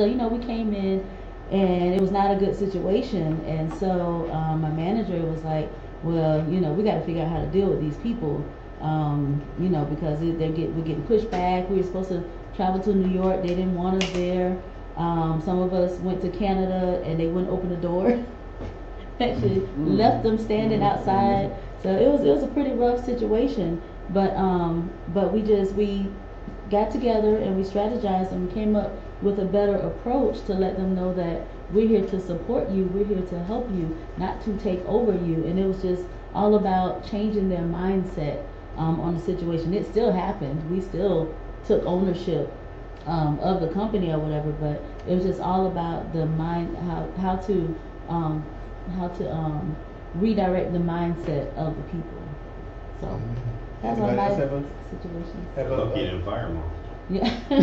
came in, and it was not a good situation. And so my manager was like, well, we got to figure out how to deal with these people, because we're getting pushed back. We were supposed to travel to New York. They didn't want us there. Some of us went to Canada and they wouldn't open the door. Actually left them standing outside. So it was a pretty rough situation. But we got together and we strategized and we came up with a better approach to let them know that we're here to support you, we're here to help you, not to take over you. And it was just all about changing their mindset on the situation. It still happened. We still took ownership of the company or whatever, but it was just all about the mind, how to redirect the mindset of the people. So that's one of my situations. Lucky to fire mom. Yeah. A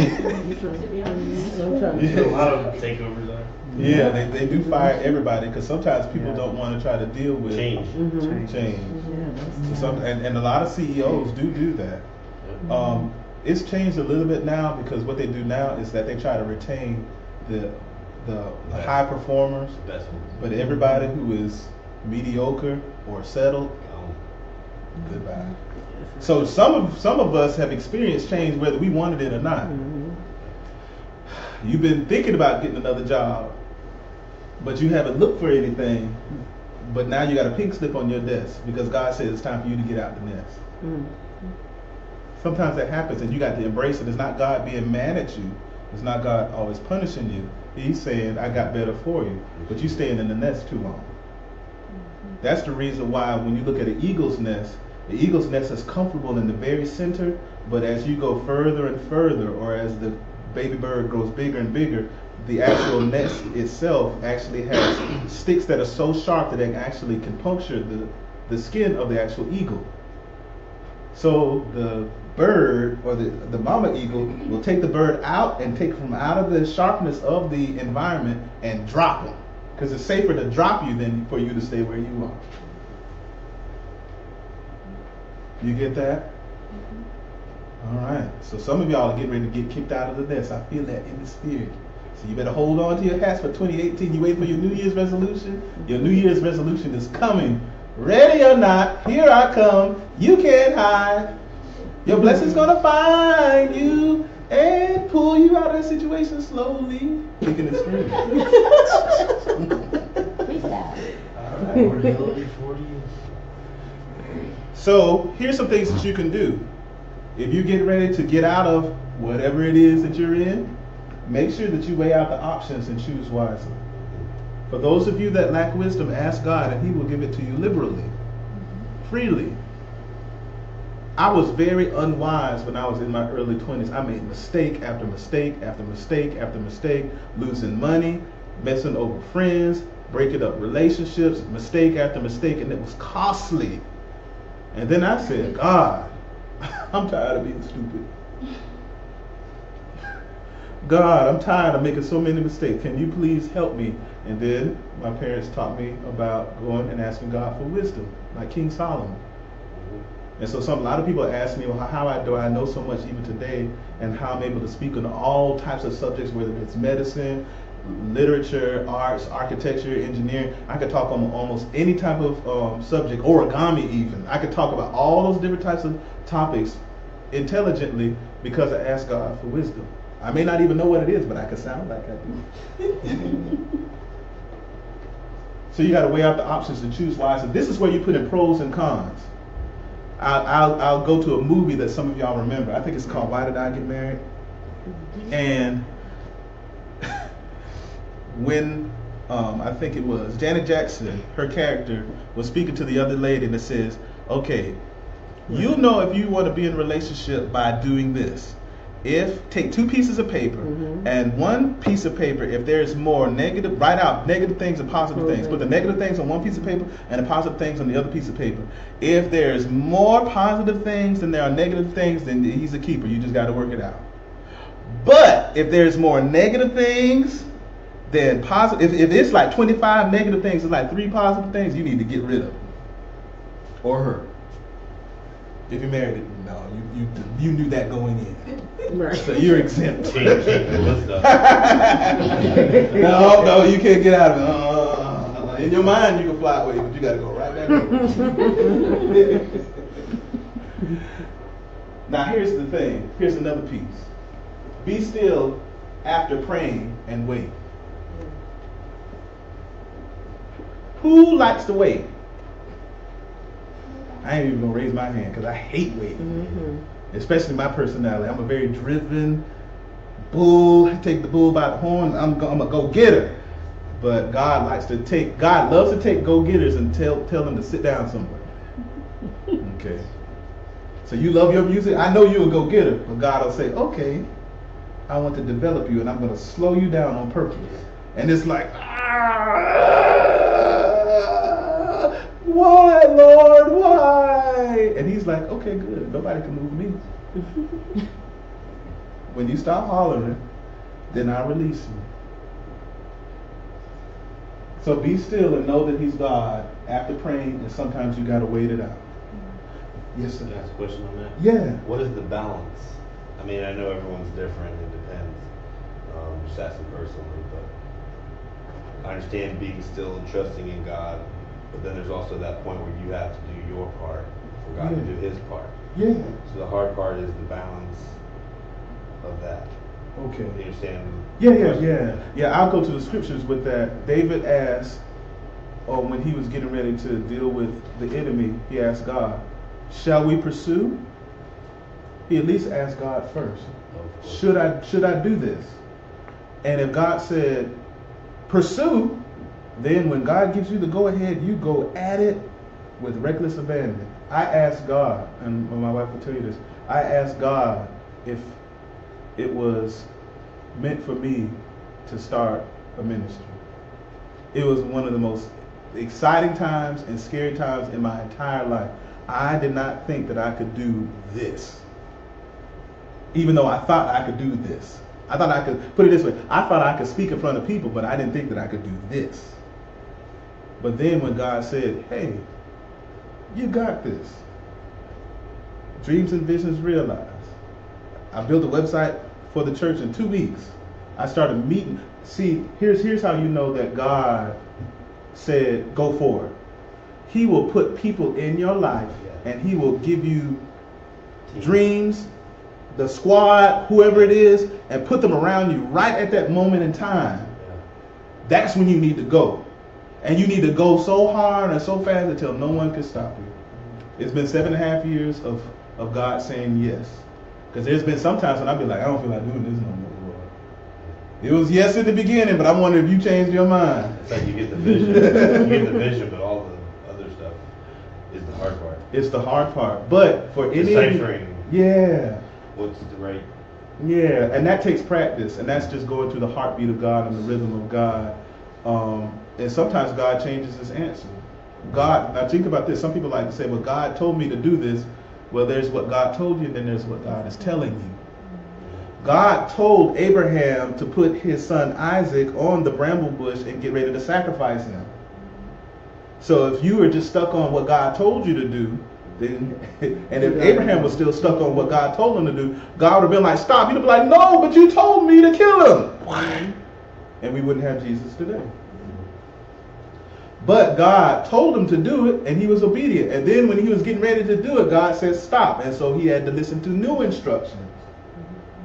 lot of takeovers are. Yeah, they do fire everybody because sometimes people don't want to try to deal with Change. change. And a lot of CEOs do that. It's changed a little bit now because what they do now is that they try to retain the high performers, but everybody who is mediocre or settled, goodbye. So some of us have experienced change whether we wanted it or not. You've been thinking about getting another job, but you haven't looked for anything, but now you got a pink slip on your desk because God says it's time for you to get out the nest. Sometimes that happens and you got to embrace it. It's not God being mad at you. It's not God always punishing you. He's saying, I got better for you, but you staying in the nest too long. That's the reason why when you look at an eagle's nest, the eagle's nest is comfortable in the very center, but as you go further and further, or as the baby bird grows bigger and bigger, the actual nest itself actually has sticks that are so sharp that it actually can puncture the skin of the actual eagle. So the bird, or the mama eagle, will take the bird out and take from out of the sharpness of the environment and drop him. Because it's safer to drop you than for you to stay where you are. You get that? All right. So some of y'all are getting ready to get kicked out of the nest. I feel that in the spirit. So you better hold on to your hats for 2018. You wait for your New Year's resolution. Your New Year's resolution is coming. Ready or not, here I come. You can't hide. Your blessing's gonna find you and pull you out of that situation slowly. Kicking and screaming. All right, we're healthy 40 years. So here's some things that you can do. If you get ready to get out of whatever it is that you're in, make sure that you weigh out the options and choose wisely. For those of you that lack wisdom, ask God and He will give it to you liberally, freely. I was very unwise when I was in my early 20s. I made mistake after mistake after mistake after mistake, losing money, messing over friends, breaking up relationships, mistake after mistake, and it was costly. And then I said, God, I'm tired of being stupid. God, I'm tired of making so many mistakes. Can you please help me? And then my parents taught me about going and asking God for wisdom, like King Solomon. And so a lot of people ask me, well, how do I know so much even today, and how I'm able to speak on all types of subjects, whether it's medicine, literature, arts, architecture, engineering. I could talk on almost any type of subject, origami even. I could talk about all those different types of topics intelligently because I asked God for wisdom. I may not even know what it is, but I can sound like I do. So you got to weigh out the options and choose wisely. This is where you put in pros and cons. I'll go to a movie that some of y'all remember. I think it's called Why Did I Get Married? And when I think it was Janet Jackson, her character was speaking to the other lady, and it says, okay, you'll know if you want to be in a relationship by doing this. Take two pieces of paper, and one piece of paper, if there's more negative, write out negative things and positive things. Put the negative things on one piece of paper and the positive things on the other piece of paper. If there's more positive things than there are negative things, then he's a keeper. You just got to work it out. But if there's more negative things than positive, if it's like 25 negative things and like 3 positive things, you need to get rid of them. Or her. If you're married, no, you knew that going in. Right. So you're exempt. No, you can't get out of it. In your mind, you can fly away, but you got to go right Now here's the thing. Here's another piece. Be still after praying and wait. Who likes to wait? I ain't even gonna raise my hand because I hate waiting. Especially my personality. I'm a very driven bull. I take the bull by the horn. I'm a go-getter. But God loves to take go-getters and tell them to sit down somewhere. Okay. So you love your music? I know you're a go-getter, but God will say, okay, I want to develop you and I'm going to slow you down on purpose. And it's like, why, Lord, why? And he's like, okay, good. Nobody can move me. When you stop hollering, then I release you. So be still and know that he's God. After praying, and sometimes you got to wait it out. Yes, sir. Can I ask a question on that? Yeah. What is the balance? I mean, I know everyone's different. It depends. Just asking personally, but I understand being still and trusting in God. But then there's also that point where you have to do your part for God to do His part. Yeah. So the hard part is the balance of that. Okay. You understand? Yeah, I'll go to the scriptures with that. David asked, when he was getting ready to deal with the enemy, he asked God, shall we pursue? He at least asked God first. Should I do this? And if God said, pursue, then when God gives you the go ahead, you go at it with reckless abandon. I asked God, and my wife will tell you this, I asked God if it was meant for me to start a ministry. It was one of the most exciting times and scary times in my entire life. I did not think that I could do this. Even though I thought I could do this. I thought I could, put it this way, I thought I could speak in front of people, but I didn't think that I could do this. But then when God said, hey, you got this. Dreams and visions realized. I built a website for the church in 2 weeks. I started meeting. See, here's how you know that God said, go forward. He will put people in your life and he will give you dreams, the squad, whoever it is, and put them around you right at that moment in time. That's when you need to go. And you need to go so hard and so fast until no one can stop you. It's been 7.5 years of God saying yes. Because there's been some times when I've been like, I don't feel like doing this no more, Lord. It was yes in the beginning, but I wonder if you changed your mind. It's like you get the vision. You get the vision, but all the other stuff is the hard part. It's the hard part. But for any... Deciphering. Yeah. What's the right... Yeah, and that takes practice. And that's just going through the heartbeat of God and the rhythm of God. And sometimes God changes his answer. God, now think about this. Some people like to say, well, God told me to do this. Well, there's what God told you, and then there's what God is telling you. God told Abraham to put his son Isaac on the bramble bush and get ready to sacrifice him. So if you were just stuck on what God told you to do, then, and if Abraham was still stuck on what God told him to do, God would have been like, stop. He'd be like, no, but you told me to kill him. And we wouldn't have Jesus today. But God told him to do it, and he was obedient. And then when he was getting ready to do it, God said stop. And so he had to listen to new instructions.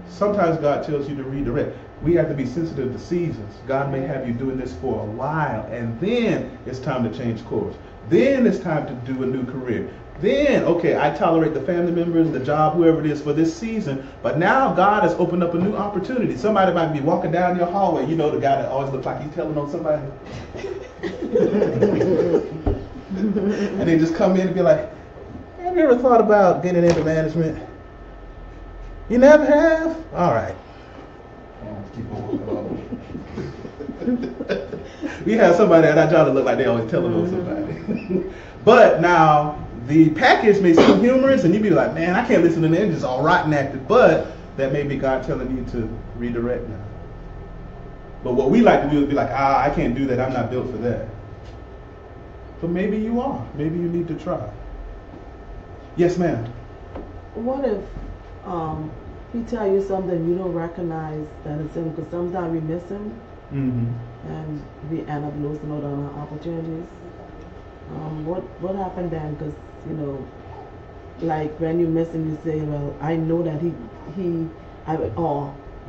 Sometimes God tells you to redirect. We have to be sensitive to seasons. God may have you doing this for a while, and then it's time to change course. Then it's time to do a new career. Then, okay, I tolerate the family members, the job, whoever it is for this season, but now God has opened up a new opportunity. Somebody might be walking down your hallway, you know, the guy that always looks like he's telling on somebody. And they just come in and be like, have you ever thought about getting into management? You never have? All right. Keep on walking on. We have somebody at our job that look like they always telling on somebody. But now, the package may seem humorous, and you'd be like, man, I can't listen to them, it's just all rotten acted. But that may be God telling you to redirect now. But what we like to do is be like, I can't do that, I'm not built for that. But maybe you are. Maybe you need to try. Yes, ma'am. What if he tell you something you don't recognize that it's him? Because sometimes we miss him, and we end up losing out on our opportunities. what happened then? Because like when you miss him, you say, well, I know that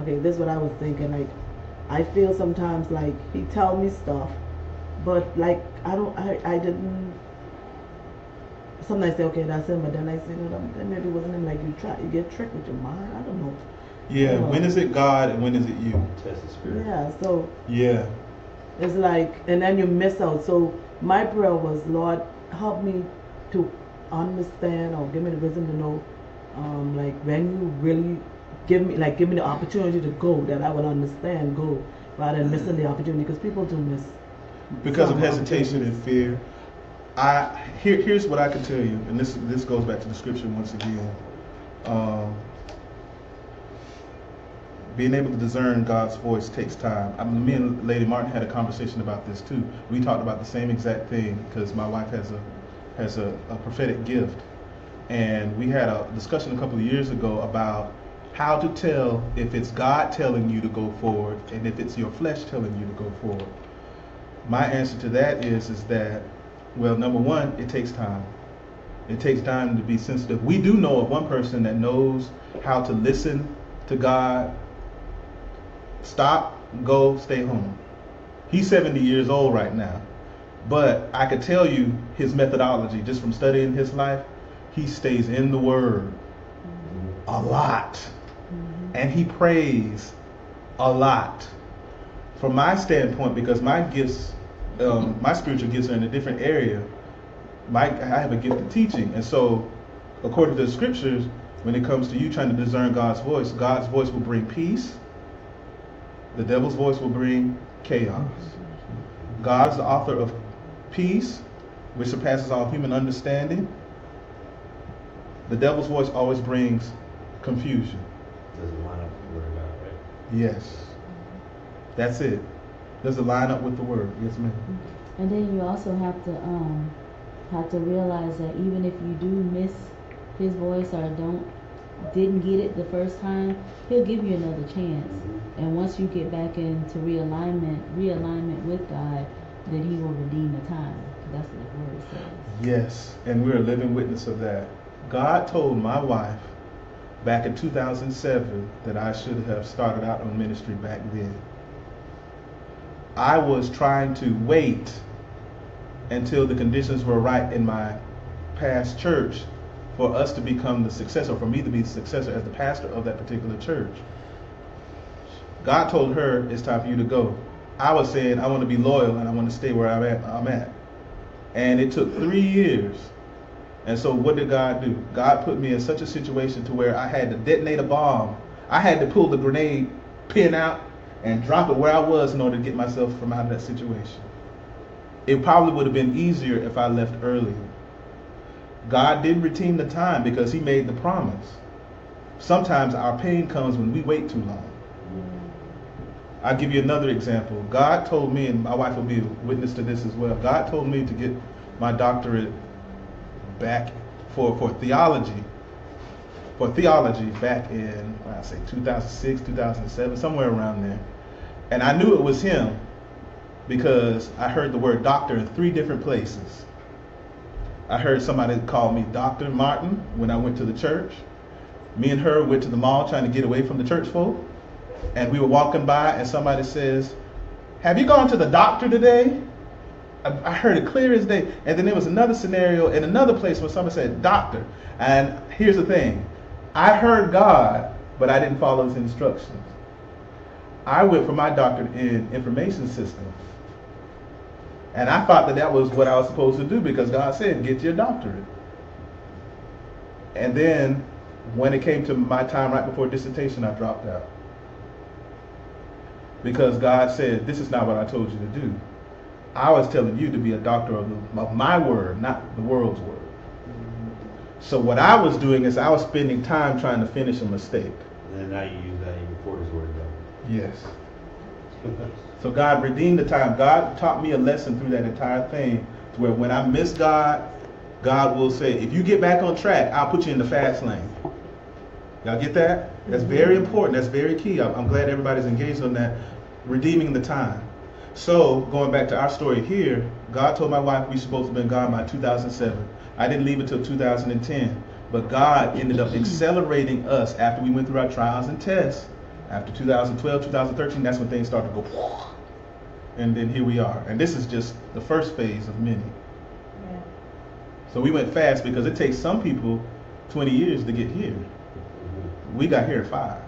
okay, this is what I was thinking. Like, I feel sometimes like he tell me stuff, but like I didn't. Sometimes I say, okay, that's him, but then I say, no, that maybe it wasn't him. Like you get tricked with your mind. I don't know. Yeah, when is it God and when is it you? Test the spirit. Yeah, so Yeah. it's like, and then you miss out. So my prayer was, Lord, help me to understand or give me the wisdom to know, like when you really give me the opportunity to go, that I would understand, go, rather than missing the opportunity, because people do miss. Because of some hesitation and fear. Here's what I can tell you, and this goes back to the scripture once again. Being able to discern God's voice takes time. Me and Lady Martin had a conversation about this too. We talked about the same exact thing because my wife has a prophetic gift, and we had a discussion a couple of years ago about how to tell if it's God telling you to go forward and if it's your flesh telling you to go forward. My answer to that is that, well, number one, it takes time. It takes time to be sensitive. We do know of one person that knows how to listen to God. Stop, go, stay home. He's 70 years old right now. But I could tell you his methodology just from studying his life. He stays in the Word a lot. And he prays a lot. From my standpoint, because my gifts, my spiritual gifts are in a different area, I have a gift of teaching. And so, according to the scriptures, when it comes to you trying to discern God's voice will bring peace. The devil's voice will bring chaos. God is the author of peace, which surpasses all human understanding. The devil's voice always brings confusion. Doesn't line up with the word of God, right? Yes. That's it. Does it line up with the word? Yes, ma'am. And then you also have to realize that even if you do miss his voice or didn't get it the first time, he'll give you another chance. And once you get back into realignment with God, then he will redeem the time. That's what the word says. Yes, and we're a living witness of that. God told my wife back in 2007 that I should have started out on ministry back then. I was trying to wait until the conditions were right in my past church for us to become the successor, for me to be the successor as the pastor of that particular church. God told her, it's time for you to go. I was saying, I want to be loyal and I want to stay where I'm at. And it took 3 years. And so what did God do? God put me in such a situation to where I had to detonate a bomb. I had to pull the grenade pin out and drop it where I was in order to get myself from out of that situation. It probably would have been easier if I left earlier. God did redeem the time because he made the promise. Sometimes our pain comes when we wait too long. I'll give you another example. God told me, and my wife will be a witness to this as well, God told me to get my doctorate back for theology back in, I say 2006, 2007, somewhere around there. And I knew it was him because I heard the word doctor in 3 different places. I heard somebody call me Dr. Martin when I went to the church. Me and her went to the mall trying to get away from the church folk. And we were walking by and somebody says, have you gone to the doctor today? I heard it clear as day. And then there was another scenario in another place where somebody said, doctor. And here's the thing. I heard God, but I didn't follow his instructions. I went for my doctorate in information systems. And I thought that was what I was supposed to do because God said, get your doctorate. And then when it came to my time right before dissertation, I dropped out. Because God said, this is not what I told you to do. I was telling you to be a doctor of my word, not the world's word. So what I was doing is I was spending time trying to finish a mistake. And then now you use that in your Porter's word, though. Yes. So God redeemed the time. God taught me a lesson through that entire thing to where when I miss God, God will say, if you get back on track, I'll put you in the fast lane. Y'all get that? That's very important. That's very key. I'm glad everybody's engaged on that. Redeeming the time. So, going back to our story here, God told my wife we supposed to have been gone by 2007. I didn't leave until 2010. But God ended up accelerating us after we went through our trials and tests. After 2012, 2013, that's when things started to go. And then here we are. And this is just the first phase of many. Yeah. So we went fast because it takes some people 20 years to get here. We got here at 5.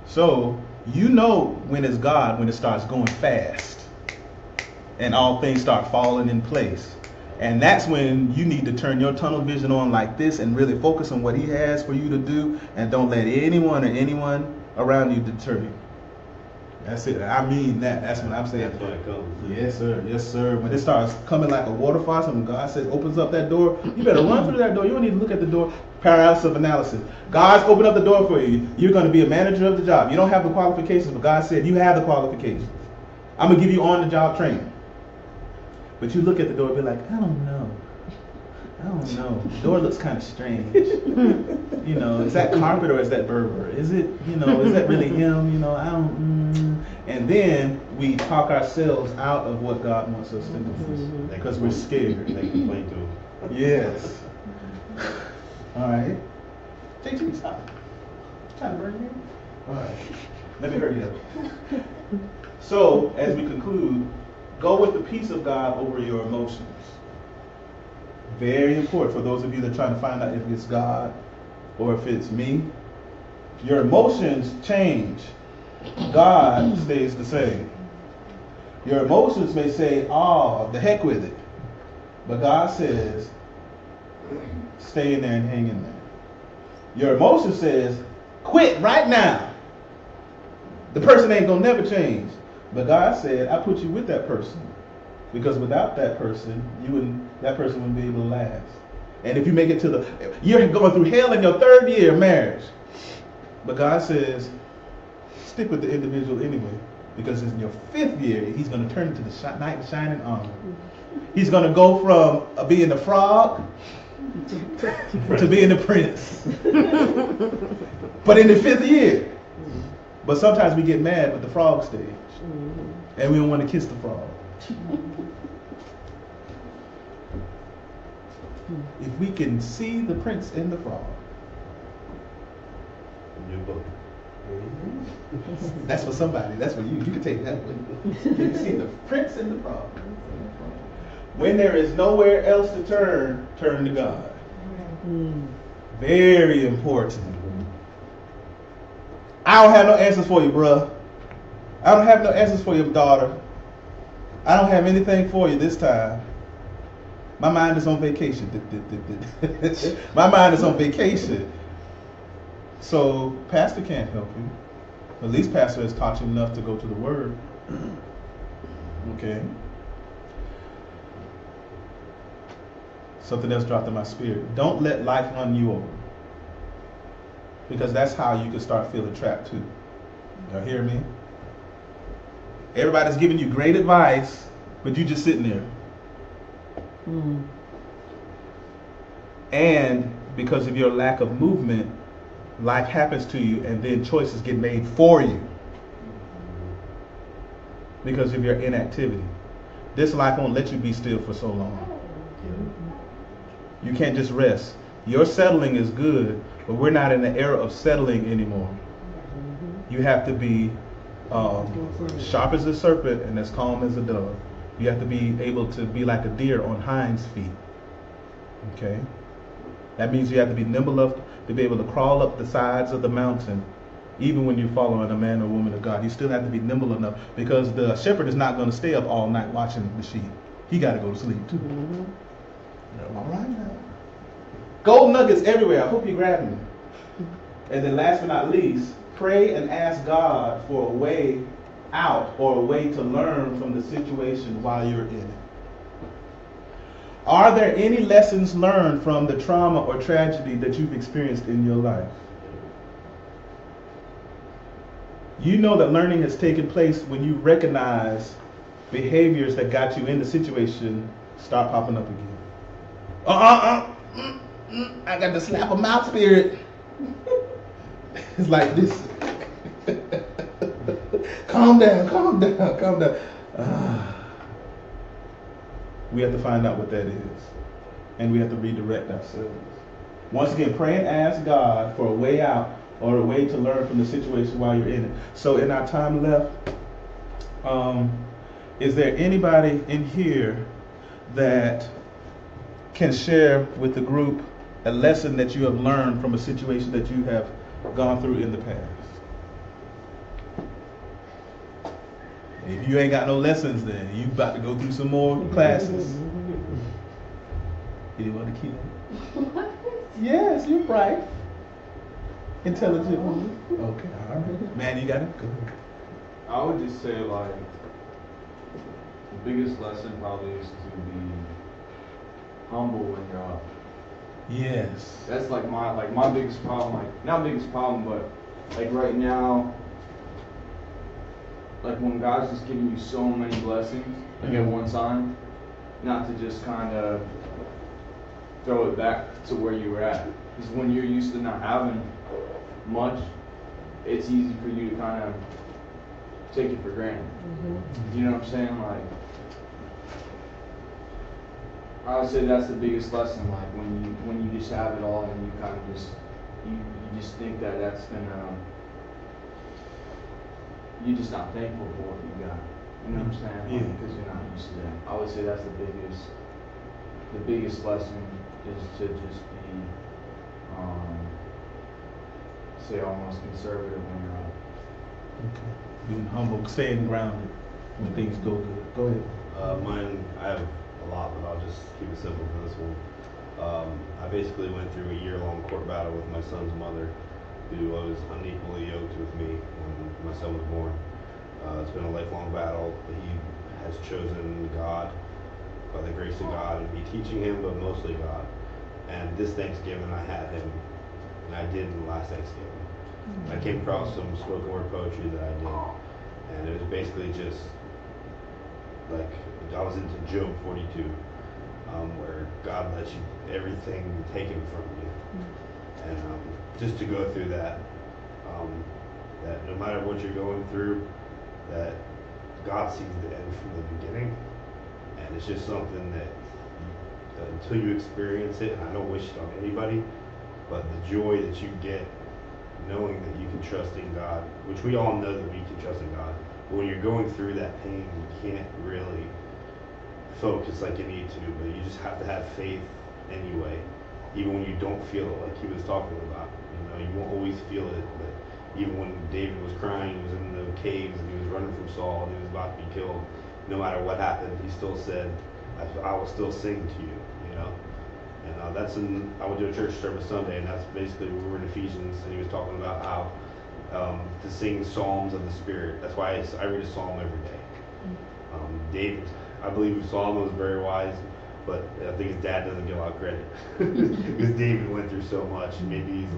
So you know when it's God when it starts going fast and all things start falling in place. And that's when you need to turn your tunnel vision on like this and really focus on what he has for you to do, and don't let anyone around you deter you. That's it. I mean that. That's what I'm saying. That's when it comes. Yes, sir. Yes, sir. When it starts coming like a water faucet, when God says opens up that door, you better run through that door. You don't need to look at the door. Paralysis of analysis. God's opened up the door for you. You're going to be a manager of the job. You don't have the qualifications, but God said you have the qualifications. I'm going to give you on-the-job training. But you look at the door and be like, I don't know. The door looks kind of strange. You know, is that carpet or is that Berber? Is it, is that really him? I don't. And then we talk ourselves out of what God wants us to do because we're scared. They complain to him. Yes. All right. JT, stop. Trying to burn me? All right. Let me hurry up. So, as we conclude, go with the peace of God over your emotions. Very important for those of you that are trying to find out if it's God or if it's me. Your emotions change. God stays the same. Your emotions may say, oh, the heck with it. But God says, stay in there and hang in there. Your emotion says, quit right now. The person ain't going to never change. But God said, I put you with that person. Because without that person, that person wouldn't be able to last. And if you make it you're going through hell in your 3rd year of marriage. But God says, stick with the individual anyway. Because in your 5th year, he's going to turn into the knight in shining armor. He's going to go from being the frog to being the prince. But in the 5th year. But sometimes we get mad with the frog stage. And we don't want to kiss the frog. If we can see the prince in the frog. New book. That's for somebody. That's for you. You can take that one. You can see the prince in the frog. When there is nowhere else to turn to God. Very important. I don't have no answers for you, bruh. I don't have no answers for your daughter. I don't have anything for you this time. My mind is on vacation. My mind is on vacation. So pastor can't help you. At least pastor has taught you enough to go to the word. Okay. Something else dropped in my spirit. Don't let life run you over. Because that's how you can start feeling trapped too. Y'all hear me? Everybody's giving you great advice, but you just sitting there. And because of your lack of movement, life happens to you and then choices get made for you. Because of your inactivity. This life won't let you be still for so long. You can't just rest. Your settling is good, but we're not in the era of settling anymore. You have to be sharp as a serpent and as calm as a dove. You have to be able to be like a deer on hinds feet. Okay? That means you have to be nimble enough to be able to crawl up the sides of the mountain. Even when you're following a man or woman of God, you still have to be nimble enough, because the shepherd is not going to stay up all night watching the sheep. He got to go to sleep too. All right now. Gold nuggets everywhere. I hope you grab them. And then last but not least, pray and ask God for a way out or a way to learn from the situation while you're in it. Are there any lessons learned from the trauma or tragedy that you've experienced in your life? You know that learning has taken place when you recognize behaviors that got you in the situation start popping up again. I got the slap of mouth spirit. It's like this. Calm down, calm down, calm down. We have to find out what that is. And we have to redirect ourselves. Once again, pray and ask God for a way out or a way to learn from the situation while you're in it. So in our time left, is there anybody in here that can share with the group a lesson that you have learned from a situation that you have gone through in the past? If you ain't got no lessons, then you about to go through some more classes. Anyone to keep? Yes, you're bright, intelligent woman. Okay, all right. Man, you got it. Go ahead. I would just say like the biggest lesson probably is to be humble when you're up. Yes. That's like my biggest problem. Like not biggest problem, but like right now, like when God's just giving you so many blessings, like at one time, not to just kind of throw it back to where you were at. Because when you're used to not having much, it's easy for you to kind of take it for granted. You know what I'm saying? Like, I would say that's the biggest lesson. Like when you just have it all and you kind of just you just think that that's gonna you're just not thankful for what you got. You know what I'm saying? Yeah. Because you're not used to that. I would say that's the biggest lesson is to just be say almost conservative when you're up. Okay. Being humble, staying grounded when things go good. Go ahead. Mine, I have a lot, but I'll just keep it simple for this one. I basically went through a year-long court battle with my son's mother, who was unequally yoked with me when my son was born. It's been a lifelong battle. He has chosen God, by the grace of God, and be teaching him, but mostly God. And this Thanksgiving, I had him, and I did the last Thanksgiving. I came across some spoken word poetry that I did, and it was basically just like I was into Job 42, where God lets you everything taken from you, and just to go through that, that no matter what you're going through, that God sees the end from the beginning, and it's just something that until you experience it, and I don't wish it on anybody, but the joy that you get knowing that you can trust in God, which we all know that we can trust in God, but when you're going through that pain, you can't really focus like you need to, but you just have to have faith anyway, even when you don't feel it, like he was talking about. You know, you won't always feel it, but even when David was crying, he was in the caves, and he was running from Saul, and he was about to be killed, no matter what happened, he still said, I will still sing to you, you know. And I went to a church service Sunday, and that's basically, we were in Ephesians, and he was talking about how to sing psalms of the Spirit. That's why I read a psalm every day. David, I believe Solomon was very wise, but I think his dad doesn't get a lot of credit because David went through so much. Maybe he's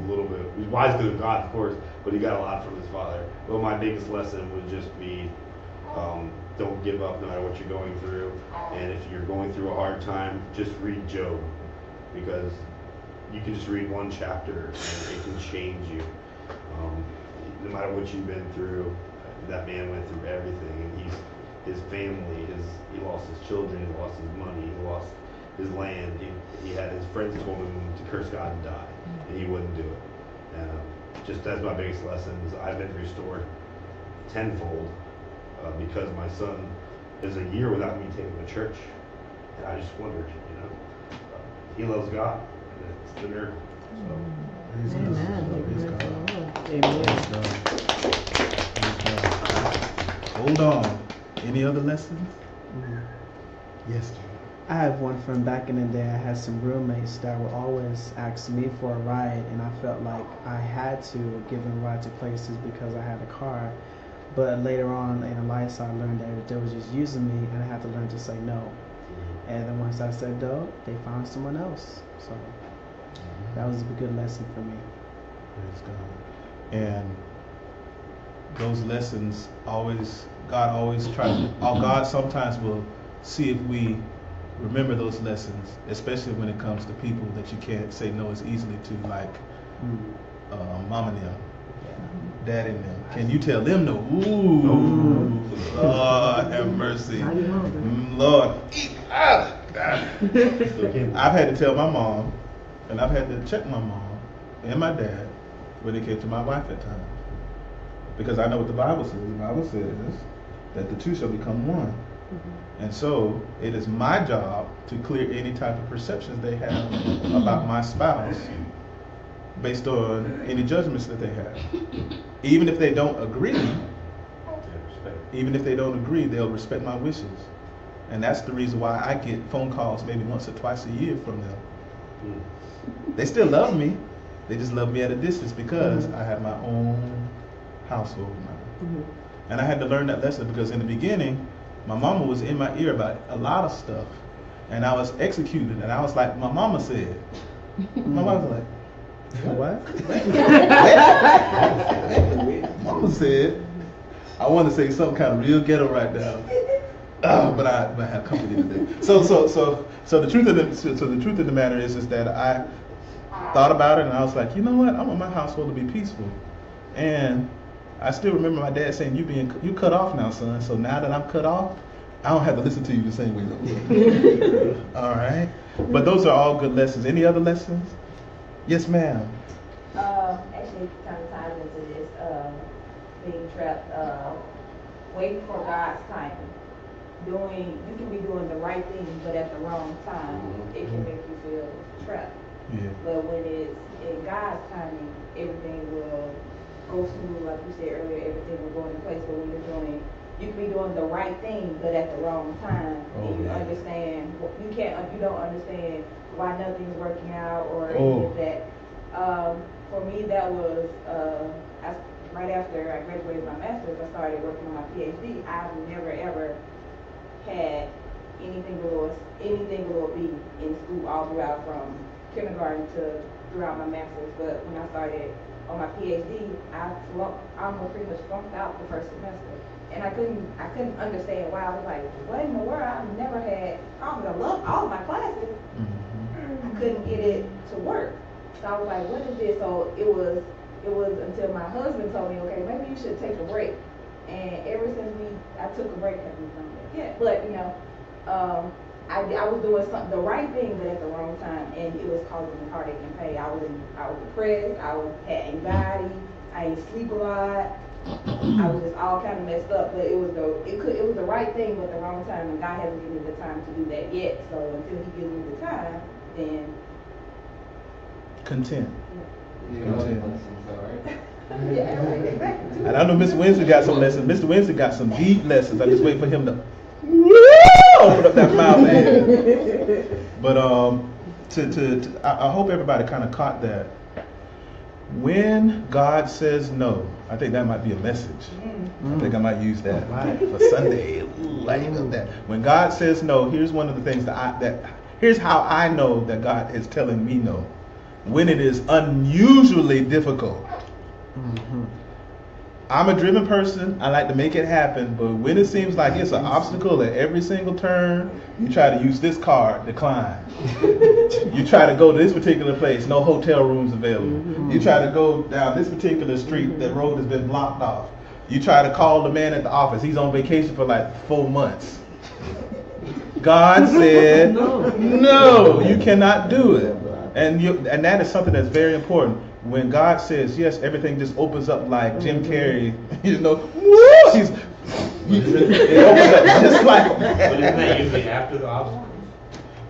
wise because of God, of course, but he got a lot from his father. But my biggest lesson would just be don't give up no matter what you're going through. And if you're going through a hard time, just read Job, because you can just read one chapter and it can change you. No matter what you've been through, that man went through everything, and his family, he lost his children, he lost his money, he lost his land. He had his friends told him to curse God and die, and he wouldn't do it. Just that's my biggest lessons. I've been restored tenfold because my son is a year without me taking him to church, and I just wondered, he loves God, and it's the miracle. So. Hold on. Any other lessons? Yes, Jim. I have one from back in the day. I had some roommates that would always ask me for a ride, and I felt like I had to give them a ride to places because I had a car. But later on in life, I learned that they were just using me, and I had to learn to say no. And then once I said no, they found someone else. So that was a good lesson for me. Praise God. And those lessons God sometimes will see if we remember those lessons, especially when it comes to people that you can't say no as easily to, like Mama and them. Yeah. Daddy and them. Can you tell them no? Ooh, Lord have mercy. Lord. I've had to tell my mom, and I've had to check my mom and my dad when it came to my wife at times. Because I know what the Bible says. The Bible says that the two shall become one. And so it is my job to clear any type of perceptions they have about my spouse based on any judgments that they have. Even if they don't agree, they'll respect my wishes. And that's the reason why I get phone calls maybe once or twice a year from them. They still love me. They just love me at a distance because I have my own household now. And I had to learn that lesson because in the beginning, my mama was in my ear about a lot of stuff. And I was executed. And I was like, my mama said. My mama was like, what? Mama said. I want to say something kind of real ghetto right now. But I have company today. So the truth of the matter is that I thought about it and I was like, you know what? I want my household to be peaceful. And I still remember my dad saying, you cut off now, son. So now that I'm cut off, I don't have to listen to you the same way no more. All right. But those are all good lessons. Any other lessons? Yes, ma'am. Actually, it kind of ties into this being trapped, waiting for God's timing. You can be doing the right thing, but at the wrong time, it can make you feel trapped. Yeah. But when it's in God's timing, everything will go smooth, like you said earlier. Everything will go into place. But when you can be doing the right thing, but at the wrong time, and you understand. You don't understand why nothing's working out or any of that. For me, that was right after I graduated my master's. I started working on my PhD. I've never ever had anything below a B in school all throughout, from kindergarten to throughout my master's. But when I started on my PhD, I almost pretty much flunked out the first semester, and I couldn't understand why. I was like, what in the world? I've never had problems. I loved all of my classes. I couldn't get it to work. So I was like, what is this? So it was until my husband told me, okay, maybe you should take a break. And ever since I took a break, I haven't done that yet. But I was doing the right thing, but at the wrong time, and it was causing me heartache and pain. I was depressed. Had anxiety. I didn't sleep a lot. I was just all kind of messed up. But it was the right thing, but the wrong time. And God hasn't given me the time to do that yet. So until He gives me the time, then content. Yeah, exactly. And I know Mr. Wednesday got some lessons. Mr. Wednesday got some deep lessons. I just wait for him to open up that mouth, man. But I hope everybody kind of caught that. When God says no, I think that might be a message. I think I might use that for Sunday. Ooh, I love that. When God says no, here's one of the things here's how I know that God is telling me no. When it is unusually difficult. I'm a driven person. I like to make it happen. But when it seems like it's an obstacle at every single turn, you try to use this card, decline. You try to go to this particular place, no hotel rooms available. You try to go down this particular street, the road has been blocked off. You try to call the man at the office. He's on vacation for like 4 months. God said, no, you cannot do it. And that is something that's very important. When God says yes, everything just opens up like Jim Carrey, it opens up just like that. But isn't that usually after the obstacle?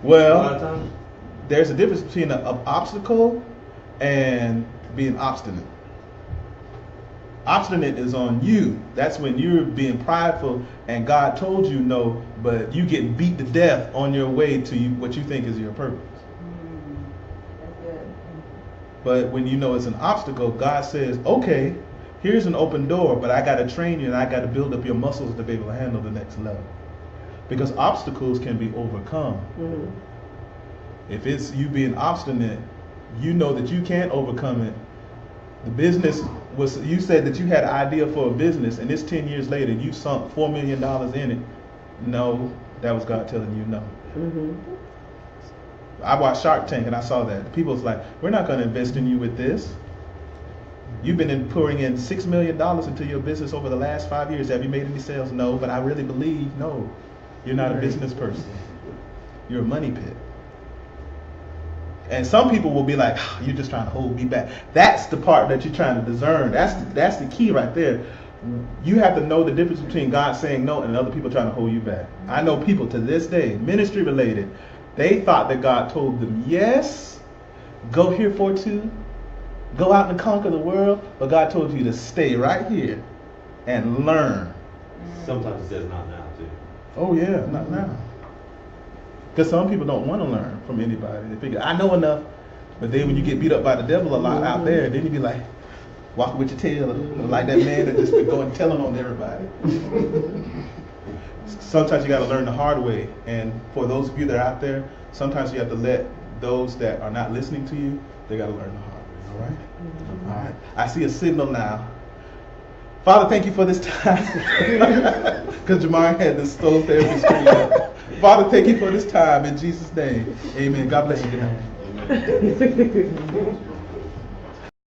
Well, a lot of times? There's a difference between an obstacle and being obstinate. Obstinate is on you. That's when you're being prideful and God told you no, but you get beat to death on your way to what you think is your purpose. But when you know it's an obstacle, God says, okay, here's an open door, but I got to train you and I got to build up your muscles to be able to handle the next level. Because obstacles can be overcome. If it's you being obstinate, you know that you can't overcome it. The business you said that you had an idea for a business and it's 10 years later, you sunk $4 million in it. No, that was God telling you no. I watched Shark Tank and I saw that. The people was like, we're not going to invest in you with this. You've been pouring in $6 million into your business over the last 5 years. Have you made any sales? No, but I really believe, no. You're not a business person. You're a money pit. And some people will be like, oh, you're just trying to hold me back. That's the part that you're trying to discern. That's the key right there. You have to know the difference between God saying no and other people trying to hold you back. I know people to this day, ministry related, they thought that God told them, yes, go here for 2, go out and conquer the world, but God told you to stay right here and learn. Sometimes it says not now too. Oh yeah, not now. Because some people don't want to learn from anybody. They figure, I know enough. But then when you get beat up by the devil a lot out there, then you be like, walking with your tail, like that man that just been going telling on everybody. Sometimes you got to learn the hard way. And for those of you that are out there, sometimes you have to let those that are not listening to you, they got to learn the hard way. All right? All right. I see a signal now. Father, thank you for this time. Because Jamar had the stove therapy screen up. Father, thank you for this time in Jesus' name. Amen. God bless you. Good night. Amen.